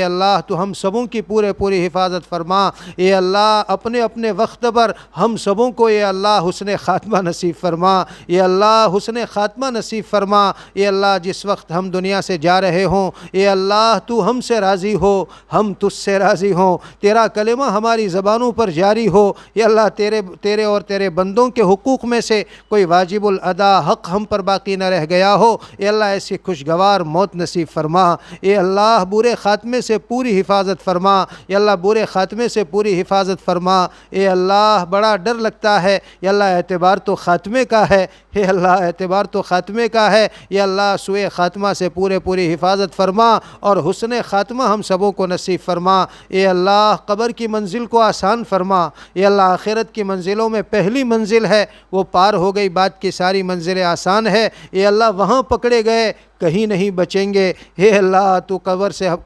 اللہ تو ہم سبوں کی پوری حفاظت فرما۔ اے اللہ اپنے اپنے وقت پر ہم سبوں کو اے اللہ حسن خاتمہ نصیب فرما۔ اے اللہ حسن خاتمہ نصیب فرما۔ اے اللہ جس وقت ہم دنیا سے جا رہے ہوں، اے اللہ تو ہم سے راضی ہو، ہم تجھ سے راضی ہوں، تیرا کلمہ ہماری زبانوں پر جاری ہو۔ اے اللہ تیرے اور تیرے بندوں کے حقوق میں سے کوئی واجب الادا حق ہم پر باقی نہ رہ گیا ہو۔ اے اللہ ایسی خوشگوار موت نصیب فرما۔ اے اللہ برے خاتمے سے پوری حفاظت فرما۔ اے اللہ برے خاتمے سے پوری حفاظت فرما۔ اے اللہ بڑا ڈر لگتا ہے، اے اللہ اعتبار تو خاتمے کا ہے، اے اللہ اعتبار تو خاتمے کا ہے۔ اے اللہ سوئے خاتمہ سے پوری حفاظت فرما اور حسن خاتمہ ہم سبوں کو نصیب فرما۔ اے اللہ قبر کی منزل کو آسان فرما۔ اے اللہ آخرت کی منزلوں میں پہلی منزل ہے، وہ پار ہو گئی، بعد کی ساری منزلیں آسان ہے۔ اے اللہ وہاں پکڑے گئے کہیں نہیں بچیں گے۔ اے اللہ تو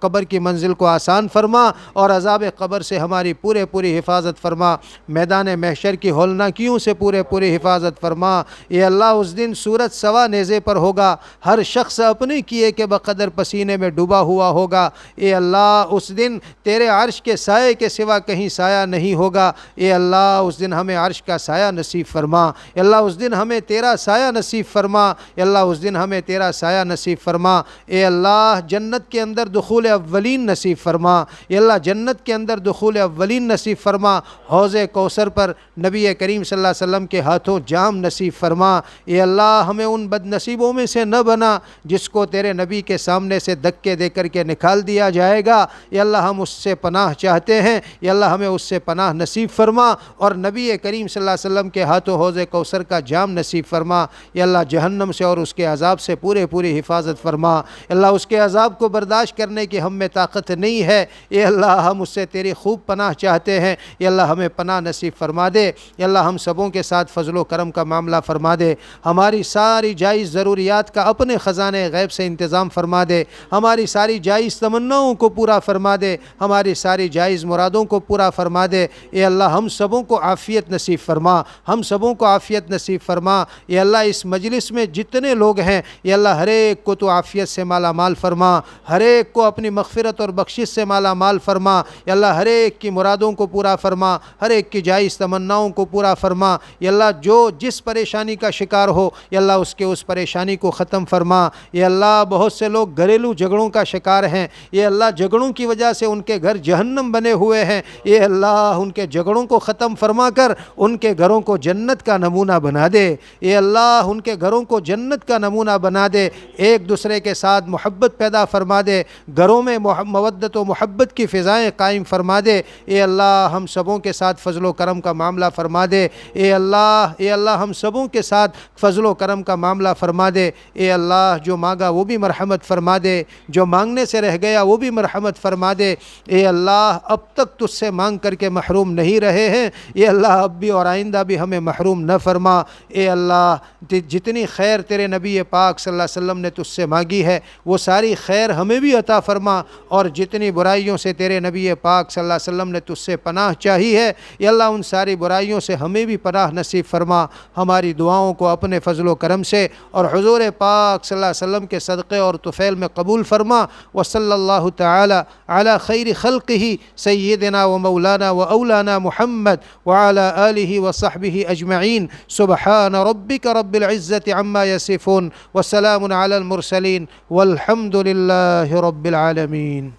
قبر کی منزل کو آسان فرما اور عذاب قبر سے ہماری پوری حفاظت فرما۔ میدان محشر کی ہولناکیوں سے پوری حفاظت فرما۔ اے اللہ اس دن سورج سوا نیزے پر ہوگا، ہر شخص اپنے کیے کے بقدر پسینے میں ڈوبا ہوا ہوگا۔ اے اللہ اس دن تیرے عرش کے سائے کے سوا کہیں سایہ نہیں ہوگا۔ اے اللہ اس دن ہمیں عرش کا سایہ نصیب فرما۔ اے اللہ اس دن ہمیں تیرا سایہ نصیب فرما۔ اے اللہ اس دن ہمیں تیرا سایہ نصیب فرما۔ اے اللہ جنت کے اندر دخول اولین نصیب فرما۔ اے اللہ جنت کے اندر دخول اولین نصیب فرما۔ حوض کوثر پر نبی کریم صلی اللہ علیہ وسلم کے ہاتھوں جام نصیب فرما۔ اے اللہ ہمیں ان بد نصیبوں میں سے نہ بنا جس کو تیرے نبی کے سامنے سے دھکے دے کر کے نکال دیا جائے گا۔ اے اللہ ہم اس سے پناہ چاہتے ہیں، اے اللہ ہمیں اس سے پناہ نصیب فرما اور نبی کریم صلی اللہ علیہ وسلم کے ہاتھوں حوض کوثر کا جام نصیب فرما۔ اے اللہ جہنم سے اور اس کے عذاب سے پوری حفاظت فرما۔ اے اللہ اس کے عذاب کو برداشت کرنے کی ہم میں طاقت نہیں ہے، اے اللہ ہم اس سے تیری خوب پناہ چاہتے ہیں۔ اے اللہ ہمیں پناہ نصیب فرما دے۔ اے اللہ ہم سبوں کے ساتھ فضل و کرم کا معاملہ فرما دے۔ دے، ہماری ساری جائز ضروریات کا اپنے خزانے غیب سے انتظام فرما دے، ہماری ساری جائز تمناؤں کو پورا فرما دے، ہماری ساری جائز مرادوں کو پورا فرما دے۔ اے اللہ ہم سبوں کو عافیت نصیب فرما، ہم سبوں کو عافیت نصیب فرما۔ اے اللہ اس مجلس میں جتنے لوگ ہیں اے اللہ ہر ایک کو تو عافیت سے مالا مال فرما، ہر ایک کو اپنی مغفرت اور بخشش سے مالا مال فرما۔ اے اللہ ہر ایک کی مرادوں کو پورا فرما، ہر ایک کی جائز تمناؤں کو پورا فرما۔ اے اللہ جو جس پریشانی کا شکار ہو اے اللہ اس کے اس پریشانی کو ختم فرما۔ اے اللہ بہت سے لوگ گھریلو جھگڑوں کا شکار ہیں، اے اللہ جھگڑوں کی وجہ سے ان کے گھر جہنم بنے ہوئے ہیں، اے اللہ ان کے جھگڑوں کو ختم فرما کر ان کے گھروں کو جنت کا نمونہ بنا دے۔ اے اللہ ان کے گھروں کو جنت کا نمونہ بنا دے، ایک دوسرے کے ساتھ محبت پیدا فرما دے، گھروں میں مودت و محبت کی فضائیں قائم فرما دے۔ اے اللہ ہم سبوں کے ساتھ فضل و کرم کا معاملہ فرما دے۔ اے اللہ ہم سبوں کے ساتھ فضل و کرم کا معاملہ فرما دے۔ اے اللہ جو مانگا وہ بھی مرحمت فرما دے، جو مانگنے سے رہ گیا وہ بھی مرحمت فرما دے۔ اے اللہ اب تک تجھ سے مانگ کر کے محروم نہیں رہے ہیں، اے اللہ اب بھی اور آئندہ بھی ہمیں محروم نہ فرما۔ اے اللہ جتنی خیر تیرے نبی پاک صلی اللہ علیہ وسلم نے تجھ سے مانگی ہے وہ ساری خیر ہمیں بھی عطا فرما، اور جتنی برائیوں سے تیرے نبی پاک صلی اللہ علیہ وسلم نے تجھ سے پناہ چاہی ہے اے اللہ ان ساری برائیوں سے ہمیں بھی پناہ نصیب فرما۔ ہماری دعاؤں کو اپنے فضل و کرم سے اور حضور پاک صلی اللہ علیہ وسلم کے صدقے اور طفیل میں قبول فرما۔ وصلی اللہ تعالی علی خیر خلقہ سیدنا و مولانا و اولانا محمد وعلی آلہ وصحبہ اجمعین۔ سبحان ربک رب العزت عما یصفون وسلام علی المرسلین والحمد للہ رب العالمین۔